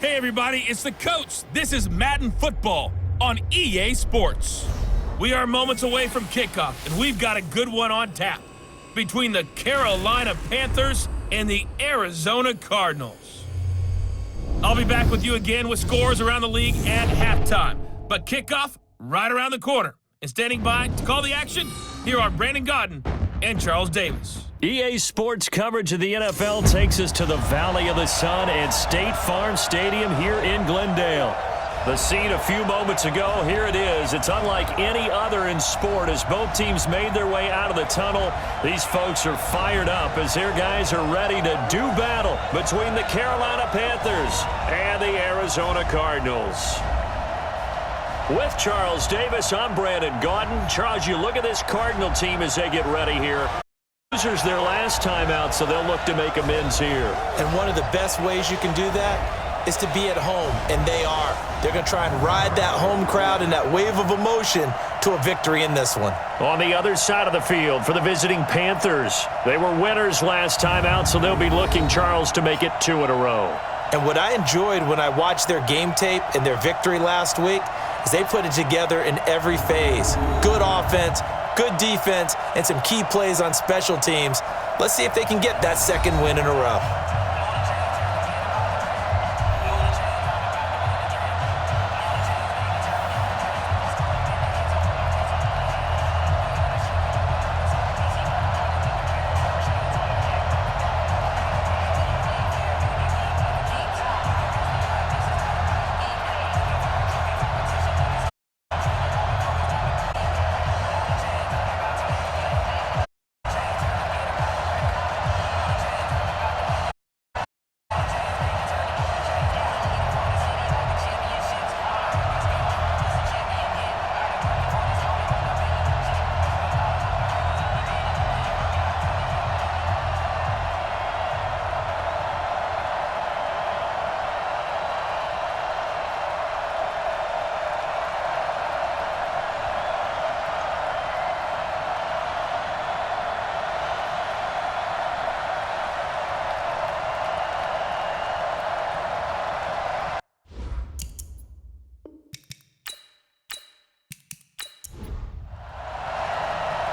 Hey everybody, it's the coach. This is Madden Football on EA Sports. We are moments away from kickoff, and we've got a good one on tap between the Carolina Panthers and the Arizona Cardinals. I'll be back with you again with scores around the league at halftime, but kickoff right around the corner. And standing by to call the action, here are Brandon Godden and Charles Davis. EA Sports coverage of the NFL takes us to the Valley of the Sun and State Farm Stadium here in Glendale. The scene a few moments ago, here it is. It's unlike any other in sport as both teams made their way out of the tunnel. These folks are fired up as their guys are ready to do battle between the Carolina Panthers and the Arizona Cardinals. With Charles Davis, I'm Brandon Godden. Charles, you look at this Cardinal team as they get ready here. Losers their last time out, so they'll look to make amends here. And one of the best ways you can do that is to be at home, and they are. They're going to try and ride that home crowd and that wave of emotion to a victory in this one. On the other side of the field for the visiting Panthers, they were winners last time out, so they'll be looking, Charles, to make it 2 in a row. And what I enjoyed when I watched their game tape and their victory last week is they put it together in every phase. Good offense, good defense, and some key plays on special teams. Let's see if they can get that second win in a row.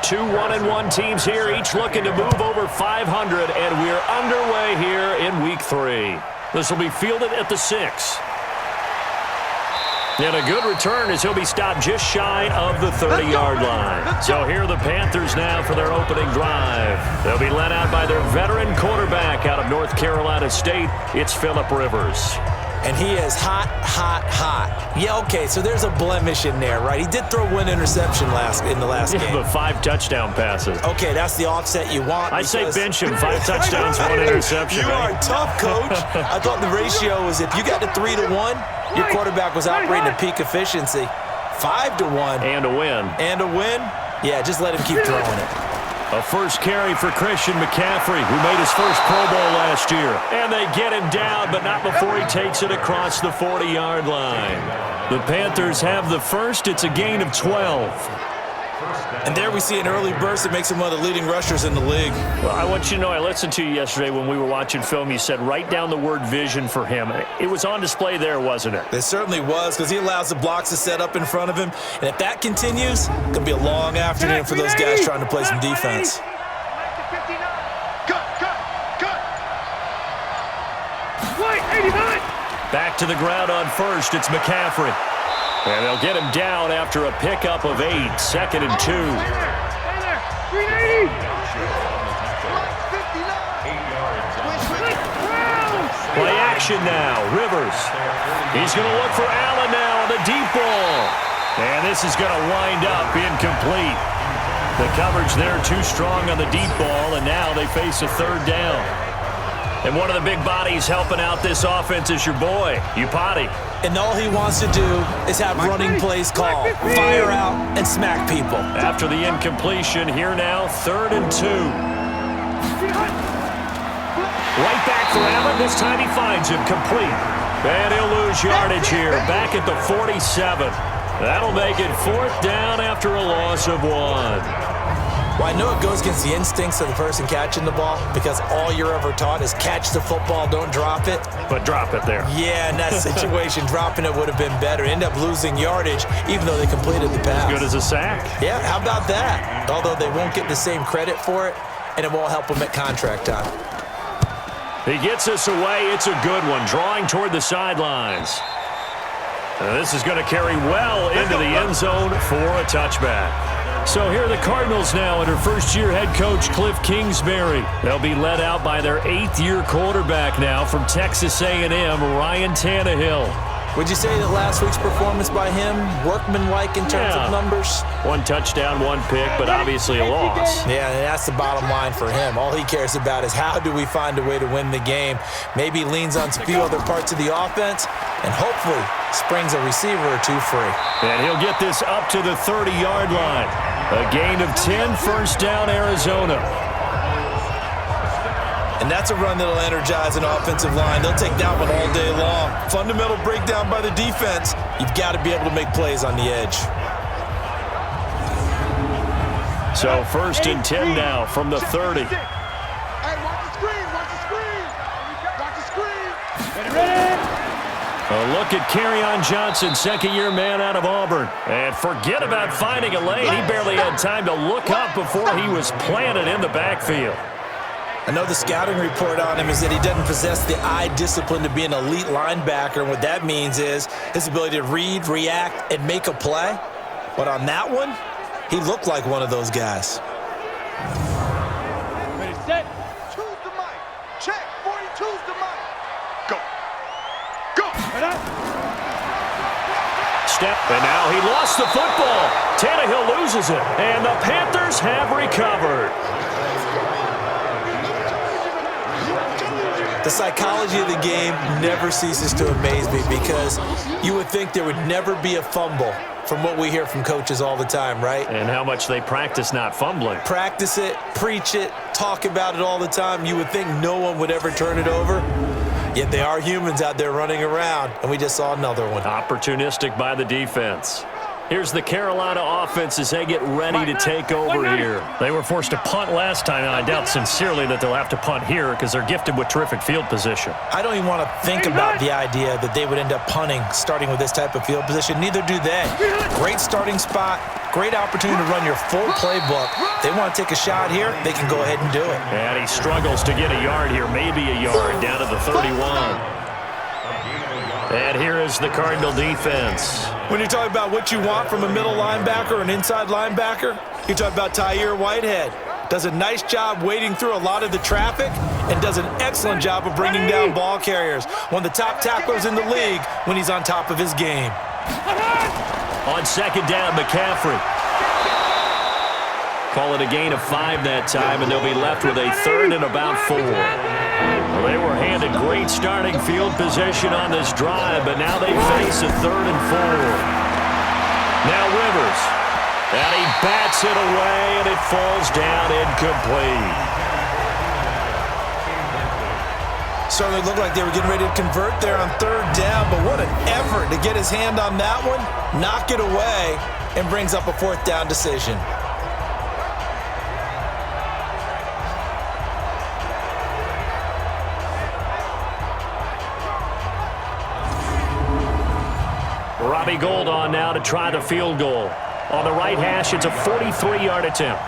Two 1-1 teams here, each looking to move over 500, and we're underway here in Week 3. This will be fielded at the 6. And a good return as he'll be stopped just shy of the 30-yard line. So here are the Panthers now for their opening drive. They'll be led out by their veteran quarterback out of North Carolina State. It's Phillip Rivers. And he is hot, hot, hot. Yeah, okay, so there's a blemish in there, right? He did throw one interception in the last game. But 5 touchdown passes. Okay, that's the offset you want. I'd say bench him. 5 touchdowns, 1 interception. You are tough, coach. I thought the ratio was if you got to 3-to-1, your quarterback was operating at peak efficiency. 5-to-1. And a win. And a win? Yeah, just let him keep throwing it. A first carry for Christian McCaffrey, who made his first Pro Bowl last year. And they get him down, but not before he takes it across the 40-yard line. The Panthers have the first. It's a gain of 12. And there we see an early burst that makes him one of the leading rushers in the league. Well, I want you to know, I listened to you yesterday when we were watching film. You said write down the word vision for him. It was on display there, wasn't it? It certainly was, because he allows the blocks to set up in front of him. And if that continues, it's going to be a long afternoon for those guys trying to play some defense. Back to the ground on first. It's McCaffrey. And they'll get him down after a pickup of 8, 2nd and 2. Play action now. Rivers. He's going to look for Allen now on the deep ball. And this is going to wind up incomplete. The coverage there too strong on the deep ball, and now they face a 3rd down. And one of the big bodies helping out this offense is your boy, Upati. And all he wants to do is have running plays called. Fire out and smack people. After the incompletion, here now, 3rd and 2. Right back for Allen. This time he finds him complete. And he'll lose yardage here, back at the 47. That'll make it 4th down after a loss of 1. Well, I know it goes against the instincts of the person catching the ball because all you're ever taught is catch the football, don't drop it. But drop it there. Yeah, in that situation, dropping it would have been better. End up losing yardage even though they completed the pass. Good as a sack. Yeah, how about that? Although they won't get the same credit for it, and it won't help them at contract time. He gets us away. It's a good one, drawing toward the sidelines. This is going to carry well into the end zone for a touchback. So here are the Cardinals now under first-year head coach Cliff Kingsbury. They'll be led out by their 8th-year quarterback now from Texas A&M, Ryan Tannehill. Would you say that last week's performance by him, workmanlike in terms of numbers? 1 touchdown, 1 pick, but obviously a loss. Yeah, and that's the bottom line for him. All he cares about is how do we find a way to win the game. Maybe leans on a few other parts of the offense, and hopefully springs a receiver or two free. And he'll get this up to the 30-yard line. A gain of 10, first down, Arizona. And that's a run that'll energize an offensive line. They'll take that one all day long. Fundamental breakdown by the defense. You've got to be able to make plays on the edge. So first and 10 now from the 30. Hey, watch the screen, watch the screen. Watch the screen. Ready? A look at Kerryon Johnson, second-year man out of Auburn. And forget about finding a lane. He barely had time to look up before he was planted in the backfield. I know the scouting report on him is that he doesn't possess the eye discipline to be an elite linebacker. And what that means is his ability to read, react, and make a play. But on that one, he looked like one of those guys. Ready, set. Choose the mic. Check. 42's the mic. Go. Go. Right up. Step, and now he lost the football. Tannehill loses it, and the Panthers have recovered. The psychology of the game never ceases to amaze me because you would think there would never be a fumble from what we hear from coaches all the time, right? And how much they practice not fumbling. Practice it, preach it, talk about it all the time. You would think no one would ever turn it over. Yet they are humans out there running around, and we just saw another one. Opportunistic by the defense. Here's the Carolina offense as they get ready to take over here. They were forced to punt last time, and I doubt sincerely that they'll have to punt here because they're gifted with terrific field position. I don't even want to think about the idea that they would end up punting starting with this type of field position. Neither do they. Great starting spot, great opportunity to run your full playbook. They want to take a shot here, they can go ahead and do it. And he struggles to get a yard here, maybe a yard, down to the 31. And here is the Cardinal defense. When you're talking about what you want from a middle linebacker or an inside linebacker, you're talking about Tyre Whitehead. Does a nice job wading through a lot of the traffic and does an excellent job of bringing down ball carriers. One of the top tacklers in the league when he's on top of his game. On second down, McCaffrey. Call it a gain of 5 that time, and they'll be left with a third and about 4. Well, they were handed great starting field position on this drive, but now they face a third and 4. Now Rivers. And he bats it away, and it falls down incomplete. Certainly looked like they were getting ready to convert there on third down, but what an effort to get his hand on that one, knock it away, and brings up a fourth down decision. Robbie Gould on now to try the field goal. On the right hash, it's a 43-yard attempt.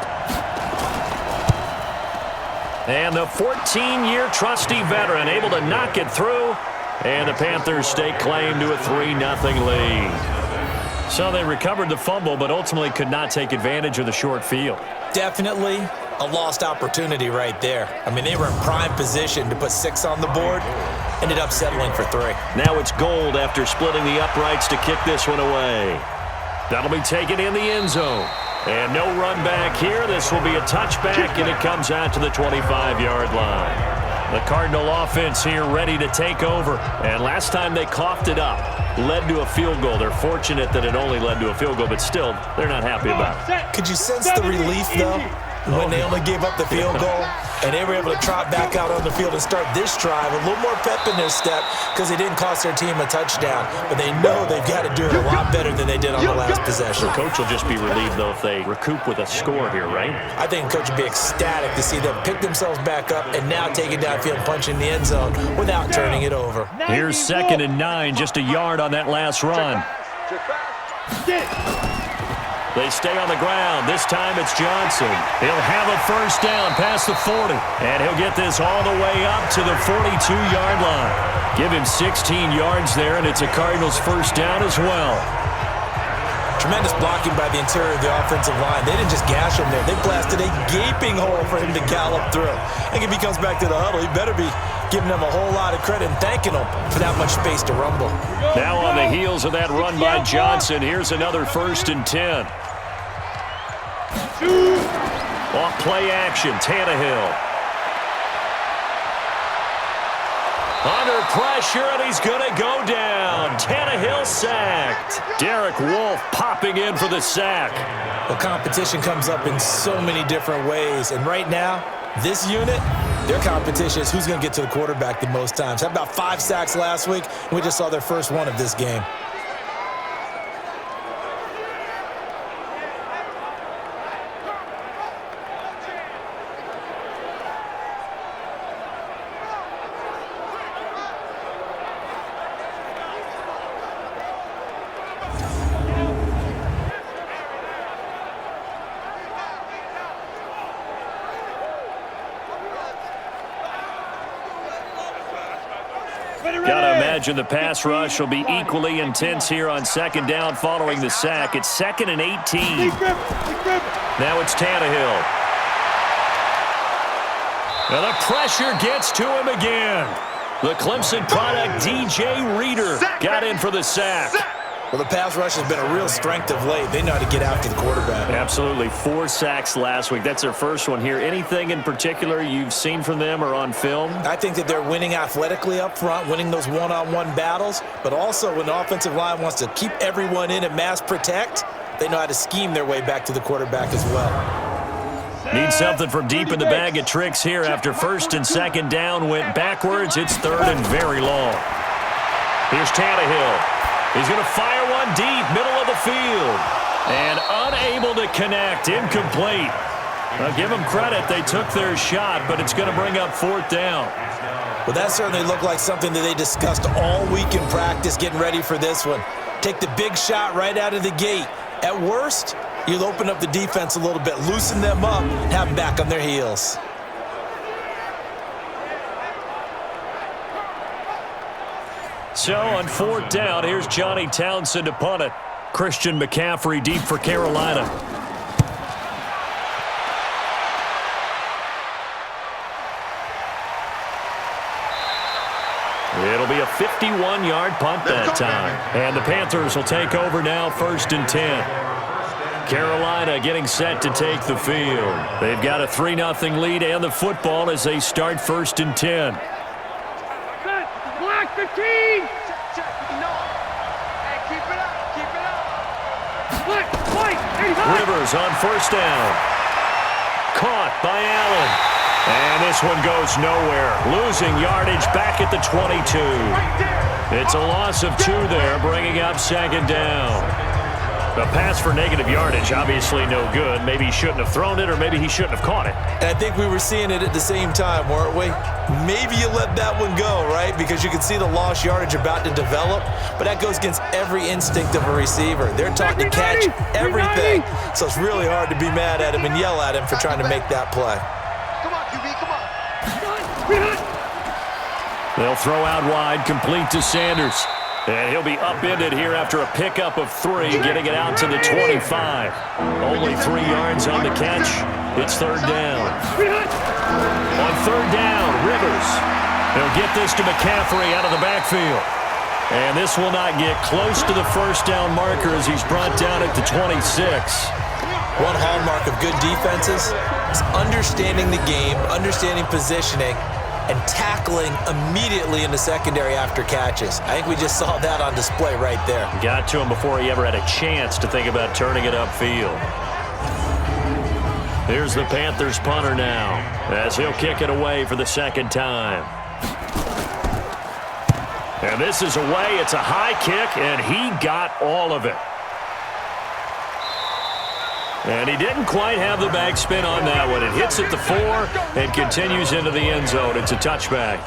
And the 14-year trusty veteran able to knock it through. And the Panthers stake claim to a 3-0 lead. So they recovered the fumble, but ultimately could not take advantage of the short field. Definitely a lost opportunity right there. I mean, they were in prime position to put 6 on the board. Ended up settling for 3. Now it's Gould after splitting the uprights to kick this one away. That'll be taken in the end zone. And no run back here. This will be a touchback, and it comes out to the 25-yard line. The Cardinal offense here ready to take over. And last time they coughed it up, led to a field goal. They're fortunate that it only led to a field goal, but still, they're not happy about it. Could you sense the relief, though? when they only gave up the field goal, and they were able to trot back out on the field and start this drive, a little more pep in their step because they didn't cost their team a touchdown. But they know they've got to do it a lot better than they did on the last possession. The coach will just be relieved, though, if they recoup with a score here, right? I think the coach would be ecstatic to see them pick themselves back up and now take it downfield and punch in the end zone without turning it over. Here's 2nd and 9, just a yard on that last run. They stay on the ground. This time it's Johnson. He'll have a first down past the 40. And he'll get this all the way up to the 42-yard line. Give him 16 yards there, and it's a Cardinals first down as well. Tremendous blocking by the interior of the offensive line. They didn't just gash him there. They blasted a gaping hole for him to gallop through. I think if he comes back to the huddle, he better be giving them a whole lot of credit and thanking them for that much space to rumble. Now on the heels of that run by Johnson, here's another 1st and 10. Off play action, Tannehill. Under pressure, and he's going to go down. Tannehill sacked. Derek Wolfe popping in for the sack. The competition comes up in so many different ways, and right now, this unit, their competition is who's going to get to the quarterback the most times. Had about 5 sacks last week, and we just saw their first one of this game. Gotta imagine the pass rush will be equally intense here on 2nd down following the sack. It's 2nd and 18. Now it's Tannehill. Now the pressure gets to him again. The Clemson product, DJ Reader, got in for the sack. Well, the pass rush has been a real strength of late. They know how to get after the quarterback. Absolutely. 4 sacks last week. That's their first one here. Anything in particular you've seen from them or on film? I think that they're winning athletically up front, winning those one-on-one battles, but also when the offensive line wants to keep everyone in and mass protect, they know how to scheme their way back to the quarterback as well. Need something from deep in the bag of tricks here after 1st and 2nd down went backwards. It's 3rd and very long. Here's Tannehill. He's going to fire one deep, middle of the field. And unable to connect, incomplete. I'll give them credit. They took their shot, but it's going to bring up 4th down. Well, that certainly looked like something that they discussed all week in practice getting ready for this one. Take the big shot right out of the gate. At worst, you'll open up the defense a little bit, loosen them up, and have them back on their heels. So on 4th down, here's Johnny Townsend to punt it. Christian McCaffrey deep for Carolina. It'll be a 51-yard punt that time. And the Panthers will take over now, 1st and 10. Carolina getting set to take the field. They've got a 3-0 lead and the football as they start 1st and 10. Block 15! Check. No. Hey, keep it up. Rivers on 1st down. Caught by Allen. And this one goes nowhere. Losing yardage back at the 22. It's a loss of 2 there, bringing up 2nd down. A pass for negative yardage, obviously no good. Maybe he shouldn't have thrown it, or maybe he shouldn't have caught it. And I think we were seeing it at the same time, weren't we? Maybe you let that one go, right? Because you can see the lost yardage about to develop, but that goes against every instinct of a receiver. They're taught to catch everything, so it's really hard to be mad at him and yell at him for trying to make that play. Come on, QB, come on. They'll throw out wide, complete to Sanders. And he'll be upended here after a pickup of 3, getting it out to the 25. Only 3 yards on the catch. It's 3rd down. On 3rd down, Rivers. He'll get this to McCaffrey out of the backfield. And this will not get close to the 1st down marker as he's brought down at the 26. One hallmark of good defenses is understanding the game, understanding positioning, and tackling immediately in the secondary after catches. I think we just saw that on display right there. Got to him before he ever had a chance to think about turning it upfield. Here's the Panthers punter now, as he'll kick it away for the second time. And this is away. It's a high kick, and he got all of it. And he didn't quite have the backspin on that one. It hits at the 4 and continues into the end zone. It's a touchback.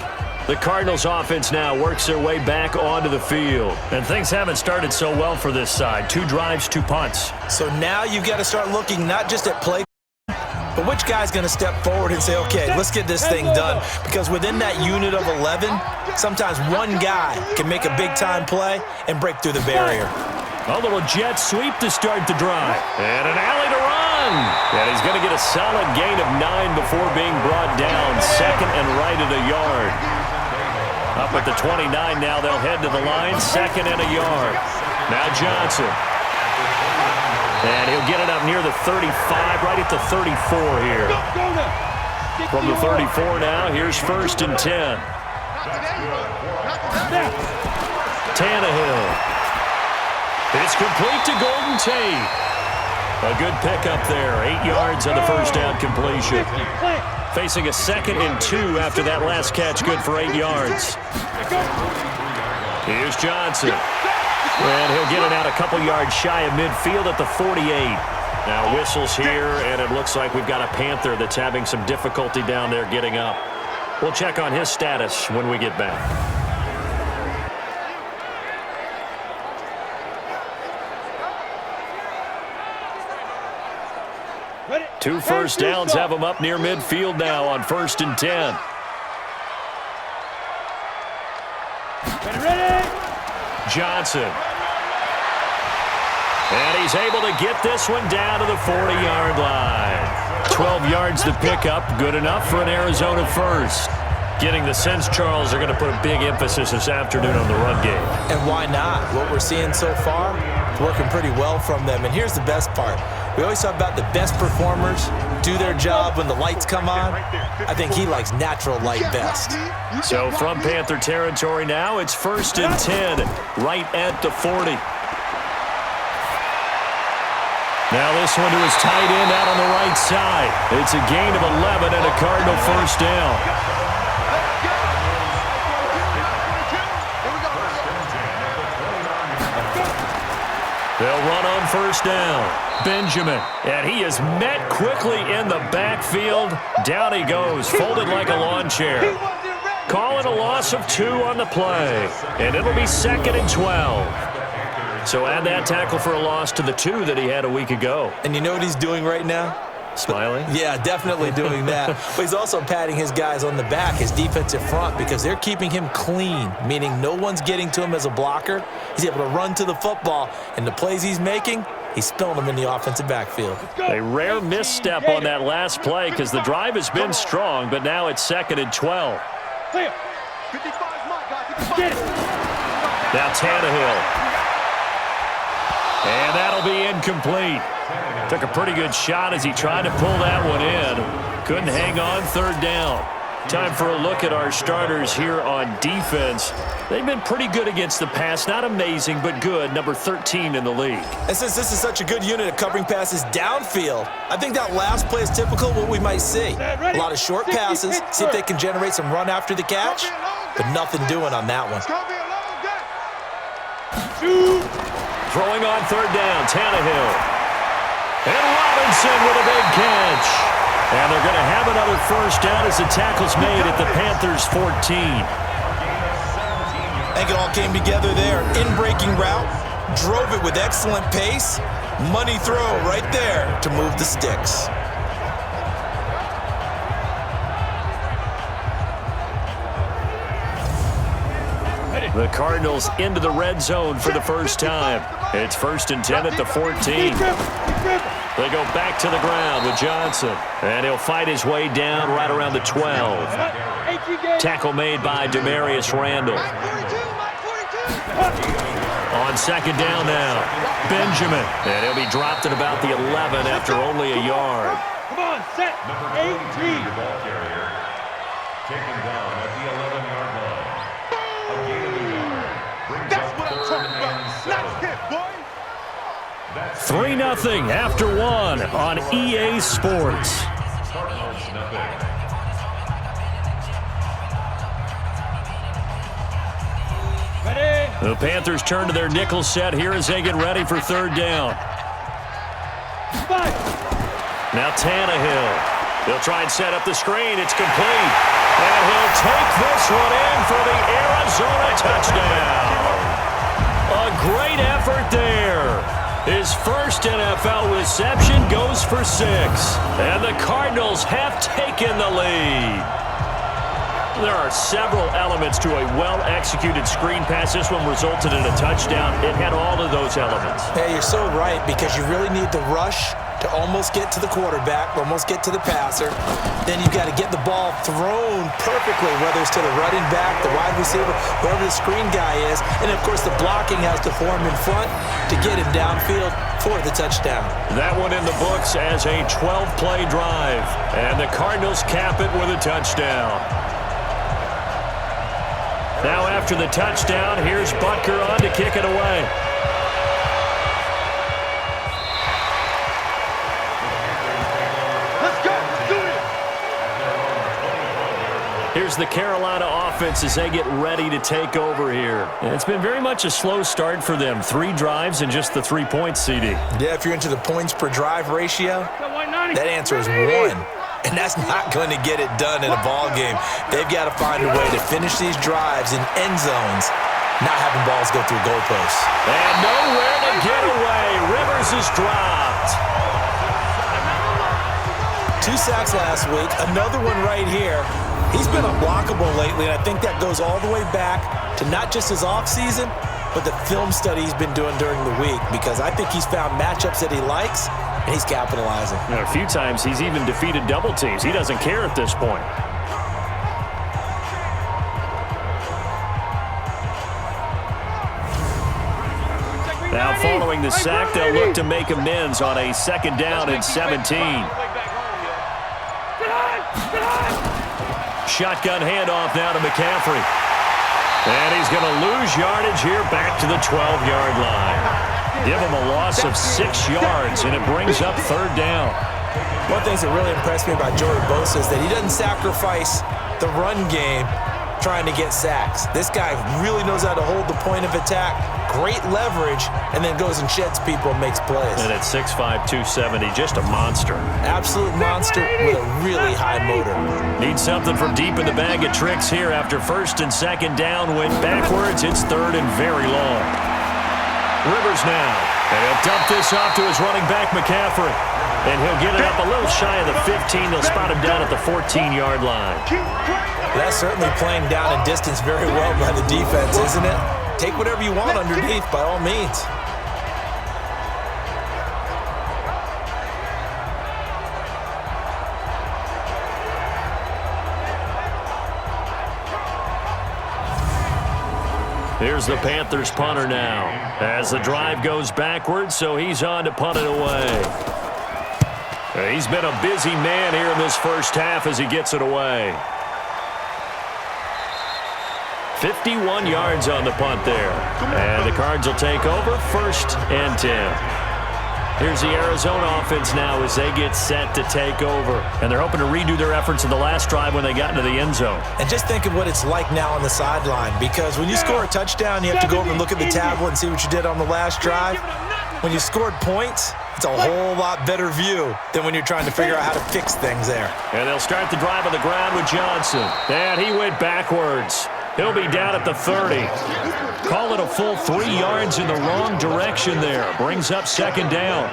The Cardinals offense now works their way back onto the field. And things haven't started so well for this side. 2 drives, 2 punts. So now you've got to start looking not just at play, but which guy's going to step forward and say, okay, let's get this thing done. Because within that unit of 11, sometimes one guy can make a big-time play and break through the barrier. A little jet sweep to start the drive. And an alley to run. And he's going to get a solid gain of 9 before being brought down. Second and right at a yard. Up at the 29 now. They'll head to the line. Second and a yard. Now Johnson. And he'll get it up near the 35, right at the 34 here. From the 34 now, here's 1st and 10. Tannehill. It's complete to Golden Tate. A good pickup there. 8 yards on the first down completion. Facing a 2nd and 2 after that last catch. Good for 8 yards. Here's Johnson. And he'll get it out a couple yards shy of midfield at the 48. Now whistles here, and it looks like we've got a Panther that's having some difficulty down there getting up. We'll check on his status when we get back. 2 first downs have him up near midfield now on 1st and 10. Johnson. And he's able to get this one down to the 40-yard line. 12 yards to pick up. Good enough for an Arizona first. Getting the sense, Charles, are going to put a big emphasis this afternoon on the run game. And why not? What we're seeing so far, it's working pretty well from them. And here's the best part. We always talk about the best performers do their job when the lights come on. I think he likes natural light best. So from Panther territory now, it's 1st and 10, right at the 40. Now this one to his tight end out on the right side. It's a gain of 11 and a Cardinal first down. They'll run on first down. Benjamin, and he is met quickly in the backfield. Down he goes, folded like a lawn chair. Calling a loss of 2 on the play, and it'll be 2nd and 12. So add that tackle for a loss to the 2 that he had a week ago. And you know what he's doing right now? Smiling? Yeah, definitely doing that. But he's also patting his guys on the back, his defensive front, because they're keeping him clean, meaning no one's getting to him as a blocker. He's able to run to the football, and the plays he's making, he's spilling them in the offensive backfield. A rare misstep on that last play because the drive has been strong, but now it's 2nd and 12. Now Tannehill. And that'll be incomplete. Took a pretty good shot as he tried to pull that one in. Couldn't hang on, 3rd down. Time for a look at our starters here on defense. They've been pretty good against the pass. Not amazing, but good. Number 13 in the league. And since this is such a good unit of covering passes downfield, I think that last play is typical of what we might see. A lot of short passes, see if they can generate some run after the catch, but nothing doing on that one. Throwing on 3rd down, Tannehill. And Robinson with a big catch. And they're going to have another first down as the tackle's made at the Panthers' 14. I think it all came together there. In-breaking route, drove it with excellent pace. Money throw right there to move the sticks. The Cardinals into the red zone for the first time. It's 1st and 10 at the 14. They go back to the ground with Johnson. And he'll fight his way down right around the 12. Tackle made by Demarius Randall. On 2nd down now, Benjamin. And he'll be dropped at about the 11 after only a yard. Come on, set. 18. Taken down at the 11-yard line. A gain of a yard. Brings That's up what I'm 3rd talking about. and 7. Nice hit, boy. 3-0 after one on EA Sports. Cardinals, nothing. The Panthers turn to their nickel set here as they get ready for third down. Now Tannehill. He'll try and set up the screen. It's complete. And he'll take this one in for the Arizona touchdown. A great effort there. His first NFL reception goes for 6. And the Cardinals have taken the lead. There are several elements to a well-executed screen pass. This one resulted in a touchdown. It had all of those elements. Yeah, you're so right, because you really need the rush to almost get to the quarterback, almost get to the passer. Then you've got to get the ball thrown perfectly, whether it's to the running back, the wide receiver, whoever the screen guy is. And, of course, the blocking has to form in front to get him downfield for the touchdown. That one in the books as a 12-play drive. And the Cardinals cap it with a touchdown. Now after the touchdown, here's Butker on to kick it away. Let's go. Do it. Here's the Carolina offense as they get ready to take over here. And it's been very much a slow start for them. 3 drives and just the 3 points, CD. Yeah, if you're into the points per drive ratio, that answer is 1. And that's not going to get it done in a ball game. They've got to find a way to finish these drives in end zones, not having balls go through goalposts. And nowhere to get away. Rivers is dropped. 2 sacks last week, another one right here. He's been unblockable lately, and I think that goes all the way back to not just his offseason, but the film study he's been doing during the week, because I think he's found matchups that he likes, and he's capitalizing. And a few times he's even defeated double teams. He doesn't care at this point. Now following the sack, they'll look to make amends on a 2nd down and 17. Shotgun handoff now to McCaffrey. And he's going to lose yardage here back to the 12-yard line. Give him a loss of 6 yards, and it brings up 3rd down. One thing that really impressed me about Joey Bosa is that he doesn't sacrifice the run game trying to get sacks. This guy really knows how to hold the point of attack, great leverage, and then goes and sheds people and makes plays. And at 6'5", 270, just a monster. Absolute monster with a really high motor. Needs something from deep in the bag of tricks here after 1st and 2nd down. Went backwards. It's 3rd and very long. Rivers now. And he'll dump this off to his running back, McCaffrey. And he'll get it up a little shy of the 15. They'll spot him down at the 14-yard line. That's certainly playing down in distance very well by the defense, isn't it? Take whatever you want underneath, by all means. Here's the Panthers punter now. As the drive goes backwards, so he's on to punt it away. He's been a busy man here in this first half as he gets it away. 51 yards on the punt there. And the Cards will take over 1st and 10. Here's the Arizona offense now as they get set to take over. And they're hoping to redo their efforts in the last drive when they got into the end zone. And just think of what it's like now on the sideline, because when you score a touchdown, you have to go over and look at the tablet and see what you did on the last drive. When you scored points, it's a whole lot better view than when you're trying to figure out how to fix things there. And they'll start the drive on the ground with Johnson. And he went backwards. He'll be down at the 30. Call it a full 3 yards in the wrong direction there. Brings up 2nd down.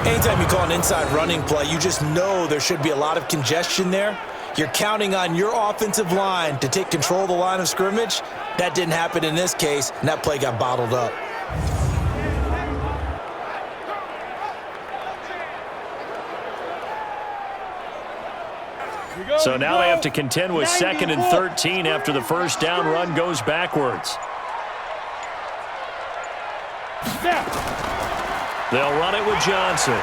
Anytime you call an inside running play, you just know there should be a lot of congestion there. You're counting on your offensive line to take control of the line of scrimmage. That didn't happen in this case, and that play got bottled up. So now they have to contend with 2nd and 13 after the first down run goes backwards. They'll run it with Johnson.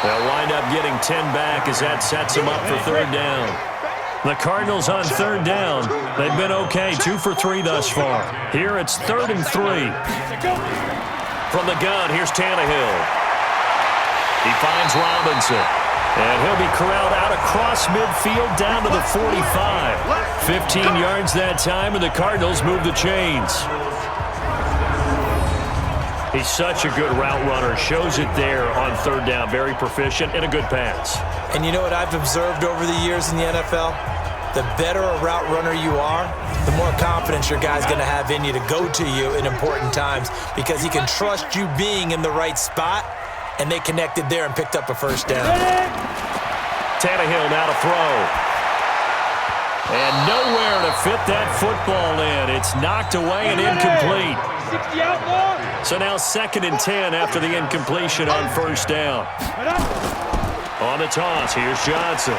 They'll wind up getting 10 back as that sets them up for 3rd down. The Cardinals on third down. They've been okay, 2 for 3 thus far. Here it's 3rd and 3. From the gun, here's Tannehill. He finds Robinson. And he'll be corralled out across midfield down to the 45. 15 yards that time, and the Cardinals move the chains. He's such a good route runner. Shows it there on third down. Very proficient and a good pass. And you know what I've observed over the years in the NFL? The better a route runner you are, the more confidence your guy's going to have in you to go to you in important times because he can trust you being in the right spot, and they connected there and picked up a first down. Tannehill now to throw. And nowhere to fit that football in. It's knocked away and incomplete. So now 2nd and 10 after the incompletion on first down. On the toss, here's Johnson.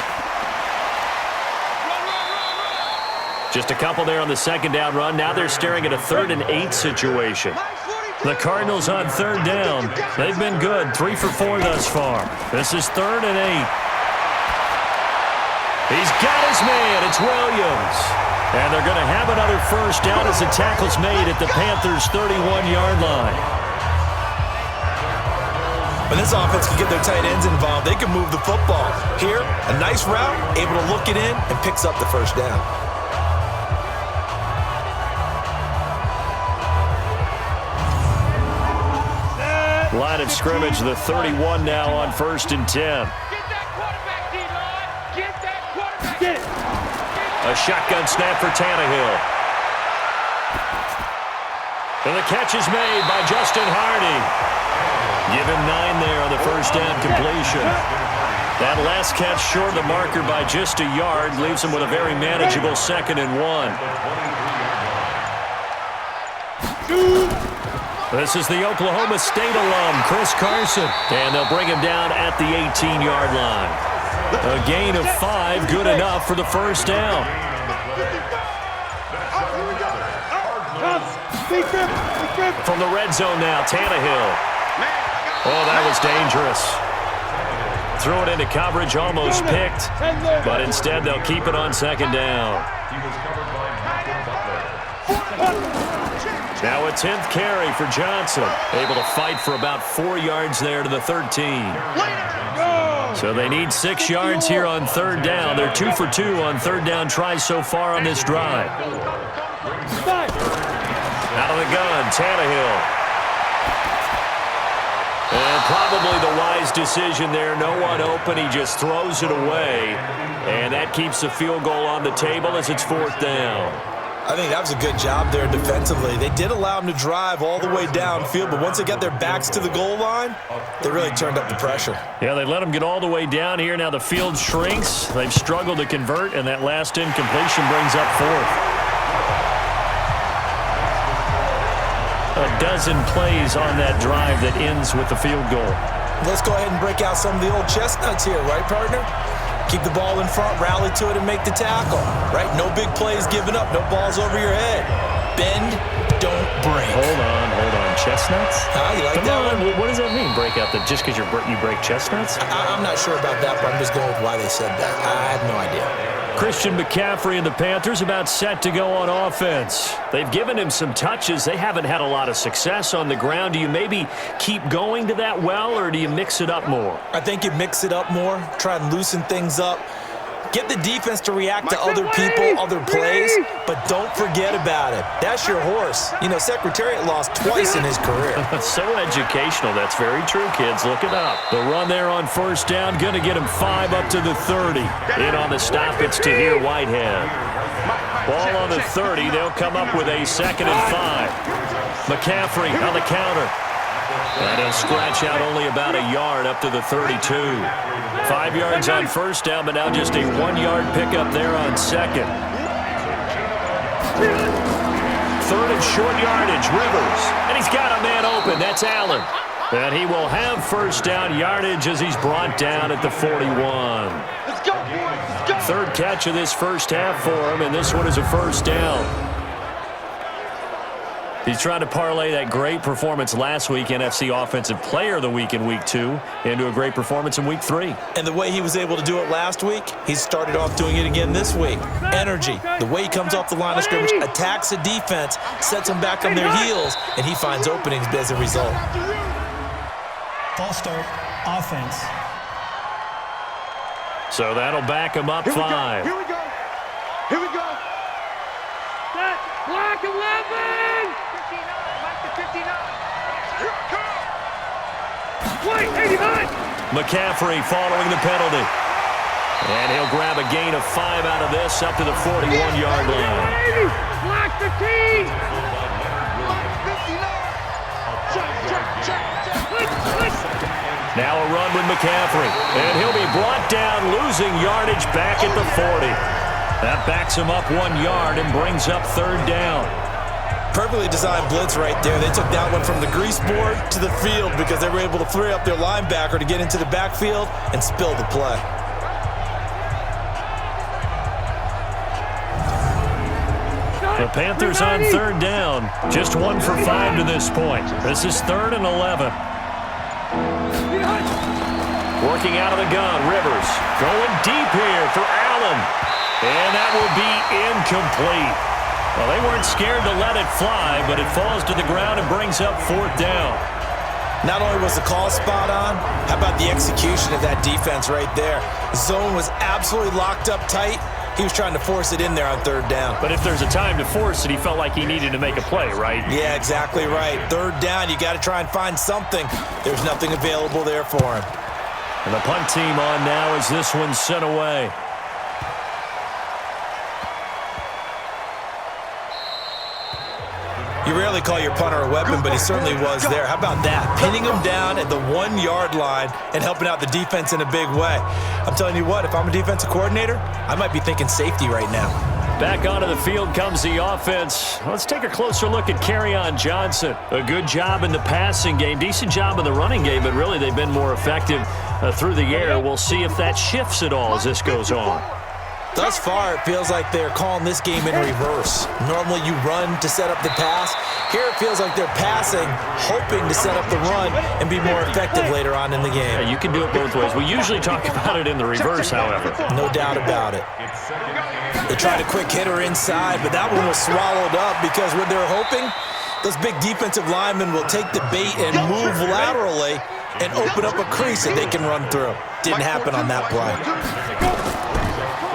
Just a couple there on the 2nd down run. Now they're staring at a 3rd and 8 situation. The Cardinals on third down. They've been good, 3 for 4 thus far. This is 3rd and 8. He's got his man. It's Williams. And they're going to have another first down as the tackle's made at the Panthers' 31-yard line. When this offense can get their tight ends involved, they can move the football. Here, a nice route, able to look it in, and picks up the first down. Line of scrimmage, the 31 now on 1st and 10. Get that quarterback, D-line. Get that quarterback. Get it. A shotgun snap for Tannehill. And the catch is made by Justin Hardy. Give him 9 there on the first down completion. That last catch short of the marker by just a yard leaves him with a very manageable 2nd and 1. This is the Oklahoma State alum, Chris Carson. And they'll bring him down at the 18-yard line. A gain of 5, good enough for the first down. From the red zone now, Tannehill. Oh, that was dangerous. Threw it into coverage, almost picked. But instead, they'll keep it on 2nd down. Now a 10th carry for Johnson. Able to fight for about 4 yards there to the 13. So they need 6 yards here on third down. They're 2 for 2 on third down tries so far on this drive. Out of the gun, Tannehill. And probably the wise decision there. No one open. He just throws it away. And that keeps the field goal on the table as it's 4th down. I think that was a good job there defensively. They did allow them to drive all the way downfield, but once they got their backs to the goal line, they really turned up the pressure. Yeah, they let them get all the way down here. Now the field shrinks. They've struggled to convert, and that last incompletion brings up 4th. A dozen plays on that drive that ends with the field goal. Let's go ahead and break out some of the old chestnuts here, right, partner? Keep the ball in front, rally to it, and make the tackle, right? No big plays given up, no balls over your head. Bend, don't break. Hold on. Chestnuts? You like Come that on. one? What does that mean, break out? Just because you break chestnuts? I'm not sure about that, but I'm just going with why they said that. I have no idea. Christian McCaffrey and the Panthers about set to go on offense. They've given him some touches. They haven't had a lot of success on the ground. Do you maybe keep going to that well, or do you mix it up more? I think you mix it up more, try and loosen things up. Get the defense to react to other people, other plays, but don't forget about it. That's your horse. You know, Secretariat lost twice in his career. So educational. That's very true, kids. Look it up. The run there on first down, going to get him 5 up to the 30. In on the stop, it's Tahir Whitehead. Ball on the 30. They'll come up with a 2nd and 5. McCaffrey on the counter. And he'll scratch out only about a yard up to the 32. 5 yards on first down, but now just a 1-yard pickup there on 2nd. 3rd and short yardage, Rivers. And he's got a man open. That's Allen. And he will have first down yardage as he's brought down at the 41. Let's go, boys. Let's go. 3rd catch of this first half for him, and this one is a first down. He's trying to parlay that great performance last week, NFC Offensive Player of the Week in Week 2, into a great performance in Week 3. And the way he was able to do it last week, he started off doing it again this week. Energy, the way he comes off the line of scrimmage, attacks the defense, sets them back on their heels, and he finds openings as a result. False start, offense. So that'll back him up 5. Here we go. Here we go. Set. Block 11. 59. Mike to 59. Here it comes. Wait, 89. McCaffrey following the penalty. And he'll grab a gain of 5 out of this up to the 41-yard line. 80. Block 15. Mike 59. Check. Now a run with McCaffrey. And he'll be brought down, losing yardage back at the 40. That backs him up 1 yard and brings up 3rd down. Perfectly designed blitz right there. They took that one from the grease board to the field because they were able to free up their linebacker to get into the backfield and spill the play. The Panthers on 3rd down. Just 1 for 5 to this point. This is 3rd and 11. Working out of the gun, Rivers going deep here for Allen. And that will be incomplete. Well, they weren't scared to let it fly, but it falls to the ground and brings up 4th down. Not only was the call spot on, how about the execution of that defense right there? Zone was absolutely locked up tight. He was trying to force it in there on 3rd down. But if there's a time to force it, he felt like he needed to make a play, right? Yeah, exactly right. 3rd down, you got to try and find something. There's nothing available there for him. And the punt team on now as this one's sent away. You rarely call your punter a weapon, but he certainly was there. How about that? Pinning him down at the 1-yard line and helping out the defense in a big way. I'm telling you what, if I'm a defensive coordinator, I might be thinking safety right now. Back onto the field comes the offense. Let's take a closer look at Kerryon Johnson. A good job in the passing game, decent job in the running game, but really they've been more effective through the air. We'll see if that shifts at all as this goes on. Thus far, it feels like they're calling this game in reverse. Normally you run to set up the pass. Here it feels like they're passing, hoping to set up the run and be more effective later on in the game. Yeah, you can do it both ways. We usually talk about it in the reverse, however. No doubt about it. They tried a quick hitter inside, but that one was swallowed up because what they're hoping, those big defensive linemen will take the bait and move laterally and open up a crease that they can run through. Didn't happen on that play.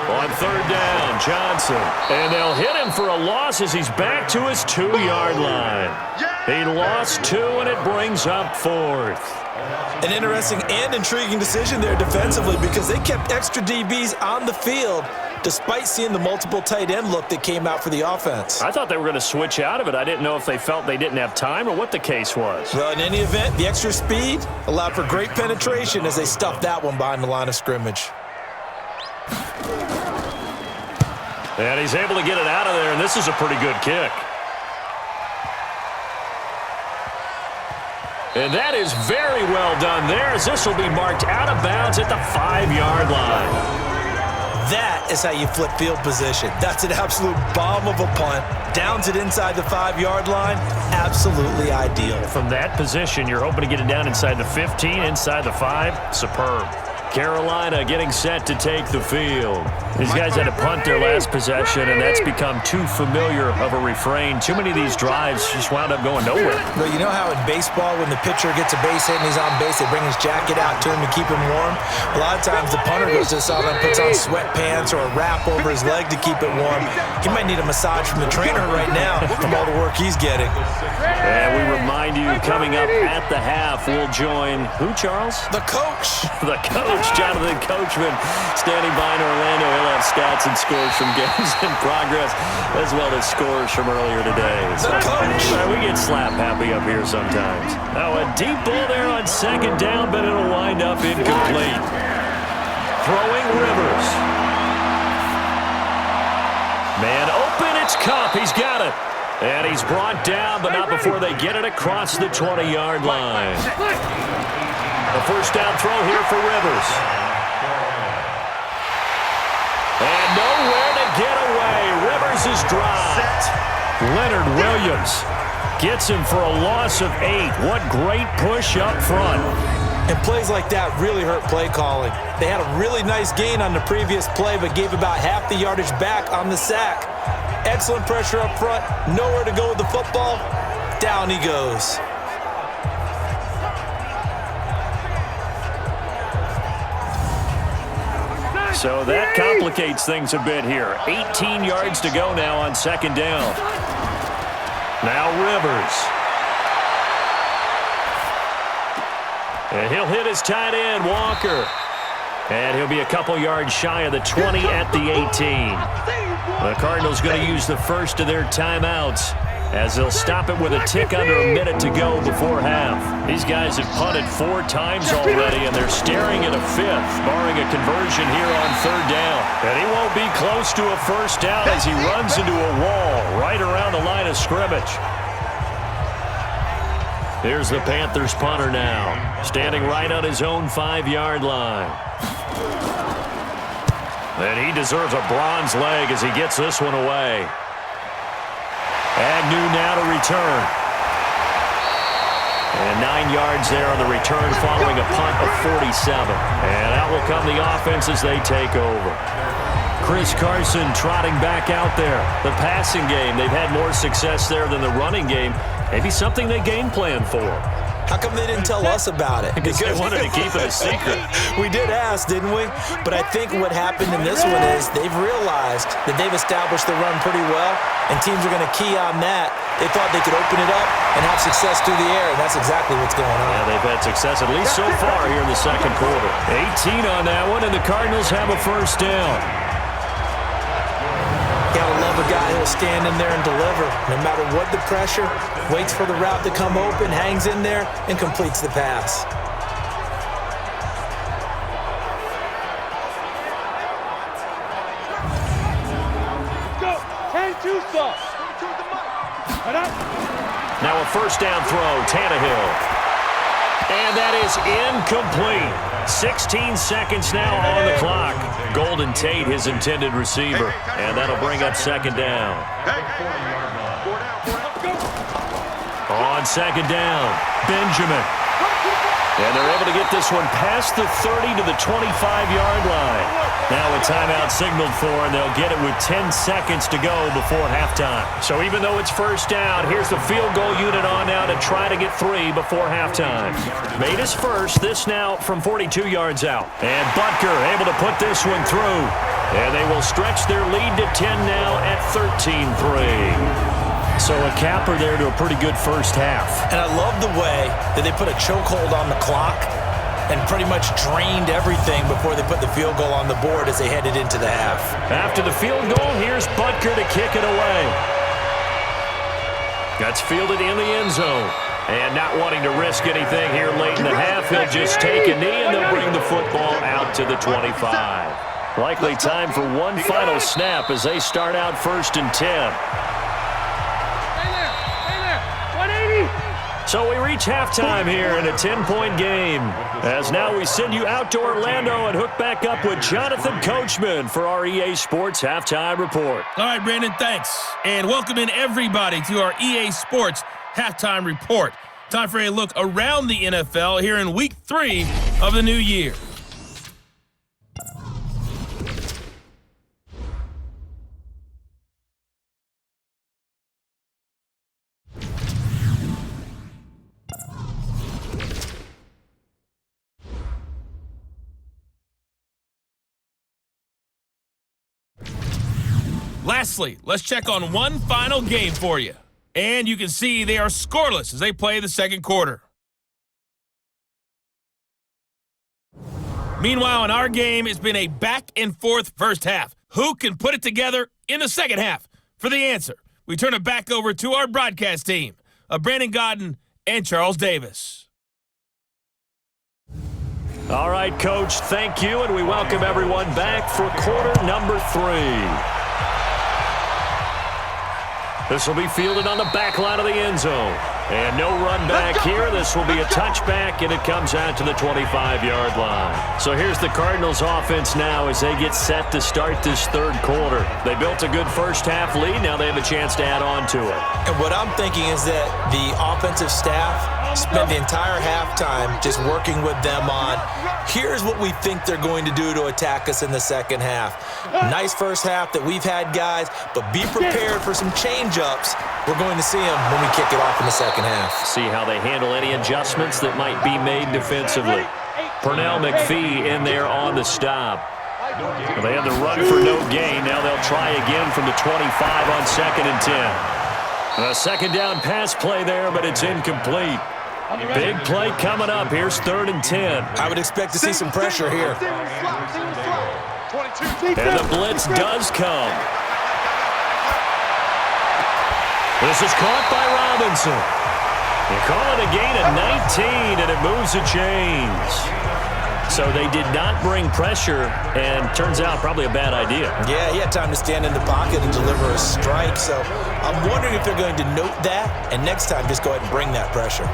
On 3rd down, Johnson. And they'll hit him for a loss as he's back to his 2-yard line. He lost 2, and it brings up 4th. An interesting and intriguing decision there defensively because they kept extra DBs on the field despite seeing the multiple tight end look that came out for the offense. I thought they were going to switch out of it. I didn't know if they felt they didn't have time or what the case was. Well, in any event, the extra speed allowed for great penetration as they stuffed that one behind the line of scrimmage. And he's able to get it out of there, and this is a pretty good kick. And that is very well done there, as this will be marked out of bounds at the 5-yard line. That is how you flip field position. That's an absolute bomb of a punt. Downs it inside the 5-yard line. Absolutely ideal. From that position, you're hoping to get it down inside the 15, inside the 5. Superb. Carolina getting set to take the field. These guys had to punt their last possession, and that's become too familiar of a refrain. Too many of these drives just wound up going nowhere. Well, you know how in baseball, when the pitcher gets a base hit and he's on base, they bring his jacket out to him to keep him warm? A lot of times the punter goes to the sideline and puts on sweatpants or a wrap over his leg to keep it warm. He might need a massage from the trainer right now from all the work he's getting. And we remind you, coming up at the half, we'll join who, Charles? The coach. The coach, Jonathan Coachman, standing by in Orlando. He'll have stats and scores from games in progress, as well as scores from earlier today. So, we get slap happy up here sometimes. Now a deep ball there on 2nd down, but it'll wind up incomplete. Throwing Rivers. Man open, it's Cup. He's got it. And he's brought down, but not before they get it across the 20-yard line. A 1st down throw here for Rivers. And nowhere to get away. Rivers is dropped. Leonard Williams Gets him for a loss of 8. What great push up front. And plays like that really hurt play calling. They had a really nice gain on the previous play, but gave about half the yardage back on the sack. Excellent pressure up front. Nowhere to go with the football. Down he goes. So that complicates things a bit here. 18 yards to go now on second down. Now Rivers. And he'll hit his tight end, Walker. And he'll be a couple yards shy of the 20 at the 18. The Cardinals going to use the first of their timeouts as they'll stop it with a tick under a minute to go before half. These guys have punted 4 times already, and they're staring at a 5th, barring a conversion here on third down. And he won't be close to a first down as he runs into a wall right around the line of scrimmage. Here's the Panthers punter now, standing right on his own 5-yard line. And he deserves a bronze leg as he gets this one away. Agnew now to return. And 9 yards there on the return following a punt of 47. And out will come the offense as they take over. Chris Carson trotting back out there. The passing game, they've had more success there than the running game. Maybe something they game plan for. How come they didn't tell us about it? Because they wanted to keep it a secret. We did ask, didn't we? But I think what happened in this one is they've realized that they've established the run pretty well, and teams are going to key on that. They thought they could open it up and have success through the air, and that's exactly what's going on. Yeah, they've had success at least so far here in the second quarter. 18 on that one, and the Cardinals have a first down. Gotta love a guy who'll stand in there and deliver. No matter what the pressure, waits for the route to come open, hangs in there, and completes the pass. Go. 10-2 stop. Now a first down throw, Tannehill. And that is incomplete. 16 seconds now on the clock. Golden Tate, his intended receiver. And that'll bring up second down. On second down, Benjamin. And they're able to get this one past the 30 to the 25-yard line. Now a timeout signaled for, and they'll get it with 10 seconds to go before halftime. So even though it's first down, here's the field goal unit on now to try to get 3 before halftime. Made his first, this now from 42 yards out. And Butker able to put this one through. And they will stretch their lead to 10 now at 13-3. So a capper there to a pretty good first half. And I love the way that they put a chokehold on the clock and pretty much drained everything before they put the field goal on the board as they headed into the half. After the field goal, here's Butker to kick it away. That's fielded in the end zone. And not wanting to risk anything here late in the half, he'll just take a knee and they'll bring the football out to the 25. Likely time for one final snap as they start out first and 10. So we reach halftime here in a 10-point game. As now we send you out to Orlando and hook back up with Jonathan Coachman for our EA Sports Halftime Report. All right, Brandon, thanks. And welcome in everybody to our EA Sports Halftime Report. Time for a look around the NFL here in Week 3 of the new year. Lastly, let's check on one final game for you. And you can see they are scoreless as they play the second quarter. Meanwhile, in our game, it's been a back-and-forth first half. Who can put it together in the second half? For the answer, we turn it back over to our broadcast team of Brandon Godden and Charles Davis. All right, Coach, thank you, and we welcome everyone back for quarter number 3. This will be fielded on the back line of the end zone. And no run back here. This will be a touchback, and it comes out to the 25-yard line. So here's the Cardinals offense now as they get set to start this third quarter. They built a good first-half lead. Now they have a chance to add on to it. And what I'm thinking is that the offensive staff spent the entire halftime just working with them on, here's what we think they're going to do to attack us in the second half. Nice first half that we've had, guys, but be prepared for some change-ups. We're going to see them when we kick it off in the second half. See how they handle any adjustments that might be made defensively. Pernell McPhee in there on the stop. Well, they had the run for no gain. Now they'll try again from the 25 on 2nd and 10. A second down pass play there, but it's incomplete. Big play coming up. Here's 3rd and 10. I would expect to see some pressure here. And the blitz does come. This is caught by Robinson. They call it a gain of 19, and it moves the chains. So they did not bring pressure, and turns out probably a bad idea. Yeah, he had time to stand in the pocket and deliver a strike. So I'm wondering if they're going to note that, and next time just go ahead and bring that pressure.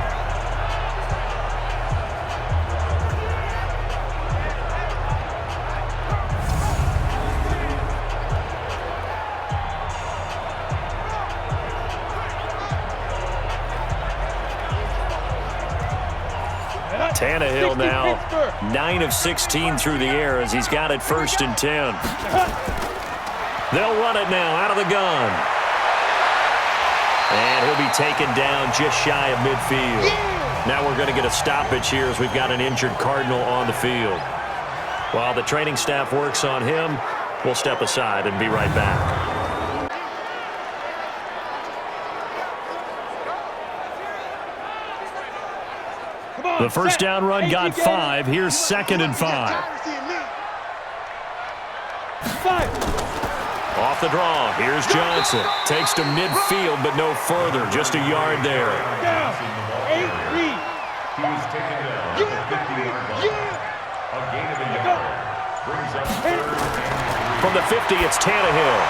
Tannehill now 9 of 16 through the air as he's got it 1st and 10. They'll run it now out of the gun. And he'll be taken down just shy of midfield. Now we're going to get a stoppage here as we've got an injured Cardinal on the field. While the training staff works on him, we'll step aside and be right back. The first down run got 5. Here's 2nd and 5. Off the draw. Here's Johnson. Takes to midfield, but no further. Just a yard there. He was taken down at the 50-yard line. A gain of a yard. Brings up 3rd and 3. From the 50, it's Tannehill.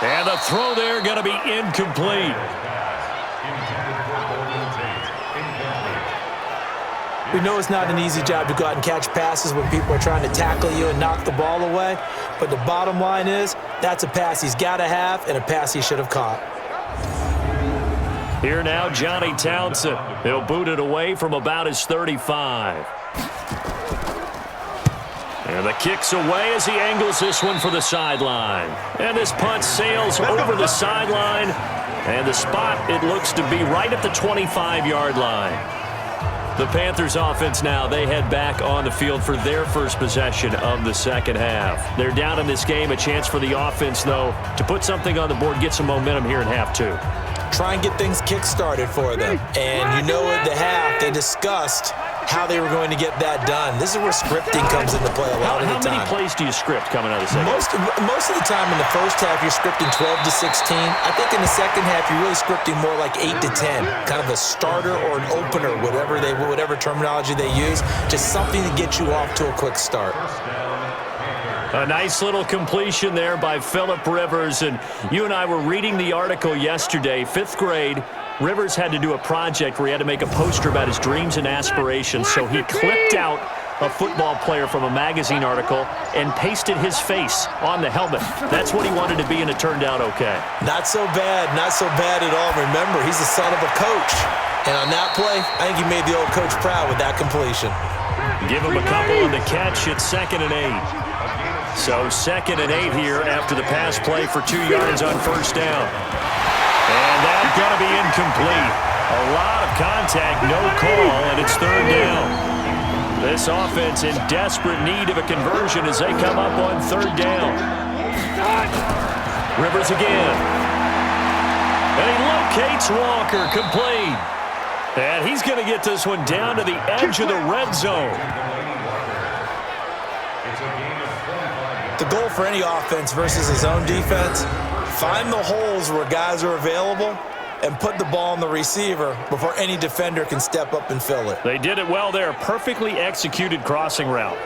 And the throw there going to be incomplete. We know it's not an easy job to go out and catch passes when people are trying to tackle you and knock the ball away. But the bottom line is, that's a pass he's got to have and a pass he should have caught. Here now, Johnny Townsend. He'll boot it away from about his 35. And the kick's away as he angles this one for the sideline. And this punt sails over the sideline. And the spot, it looks to be right at the 25-yard line. The Panthers offense now, they head back on the field for their first possession of the second half. They're down in this game. A chance for the offense, though, to put something on the board, get some momentum here in half 2. Try and get things kick-started for them. And you know at the half, they discussed how they were going to get that done. This is where scripting comes into play a lot of the time. How many plays do you script coming out of the second? Most of the time in the first half, you're scripting 12 to 16. I think in the second half, you're really scripting more like 8 to 10. Kind of a starter or an opener, whatever terminology they use. Just something to get you off to a quick start. A nice little completion there by Phillip Rivers. And you and I were reading the article yesterday, 5th grade. Rivers had to do a project where he had to make a poster about his dreams and aspirations. So he clipped out a football player from a magazine article and pasted his face on the helmet. That's what he wanted to be, and it turned out okay. Not so bad at all. Remember, he's the son of a coach. And on that play, I think he made the old coach proud with that completion. Give him a couple on the catch. It's 2nd and 8. So 2nd and 8 here after the pass play for 2 yards on 1st down. And that's going to be incomplete. A lot of contact, no call, and it's 3rd down. This offense in desperate need of a conversion as they come up on 3rd down. Rivers again. And he locates Walker, complete. And he's going to get this one down to the edge of the red zone. The goal for any offense versus his own defense, find the holes where guys are available and put the ball on the receiver before any defender can step up and fill it. They did it well there. Perfectly executed crossing route.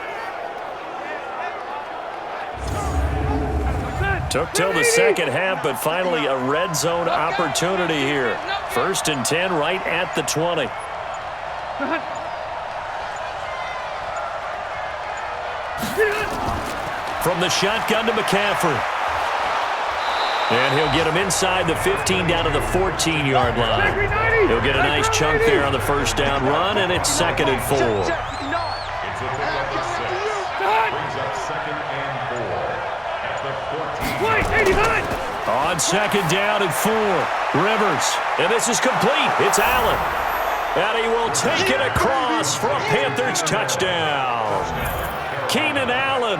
Took till the second half, but finally a red zone opportunity here. 1st and 10 right at the 20. From the shotgun to McCaffrey. And he'll get him inside the 15 down to the 14-yard line. He'll get a nice chunk there on the first down run, and it's 2nd and 4. It's a pickup of 6. Brings up 2nd and 4 at the 14. On 2nd down and 4. Rivers. And this is complete. It's Allen. And he will take it across for a Panthers touchdown. Keenan Allen,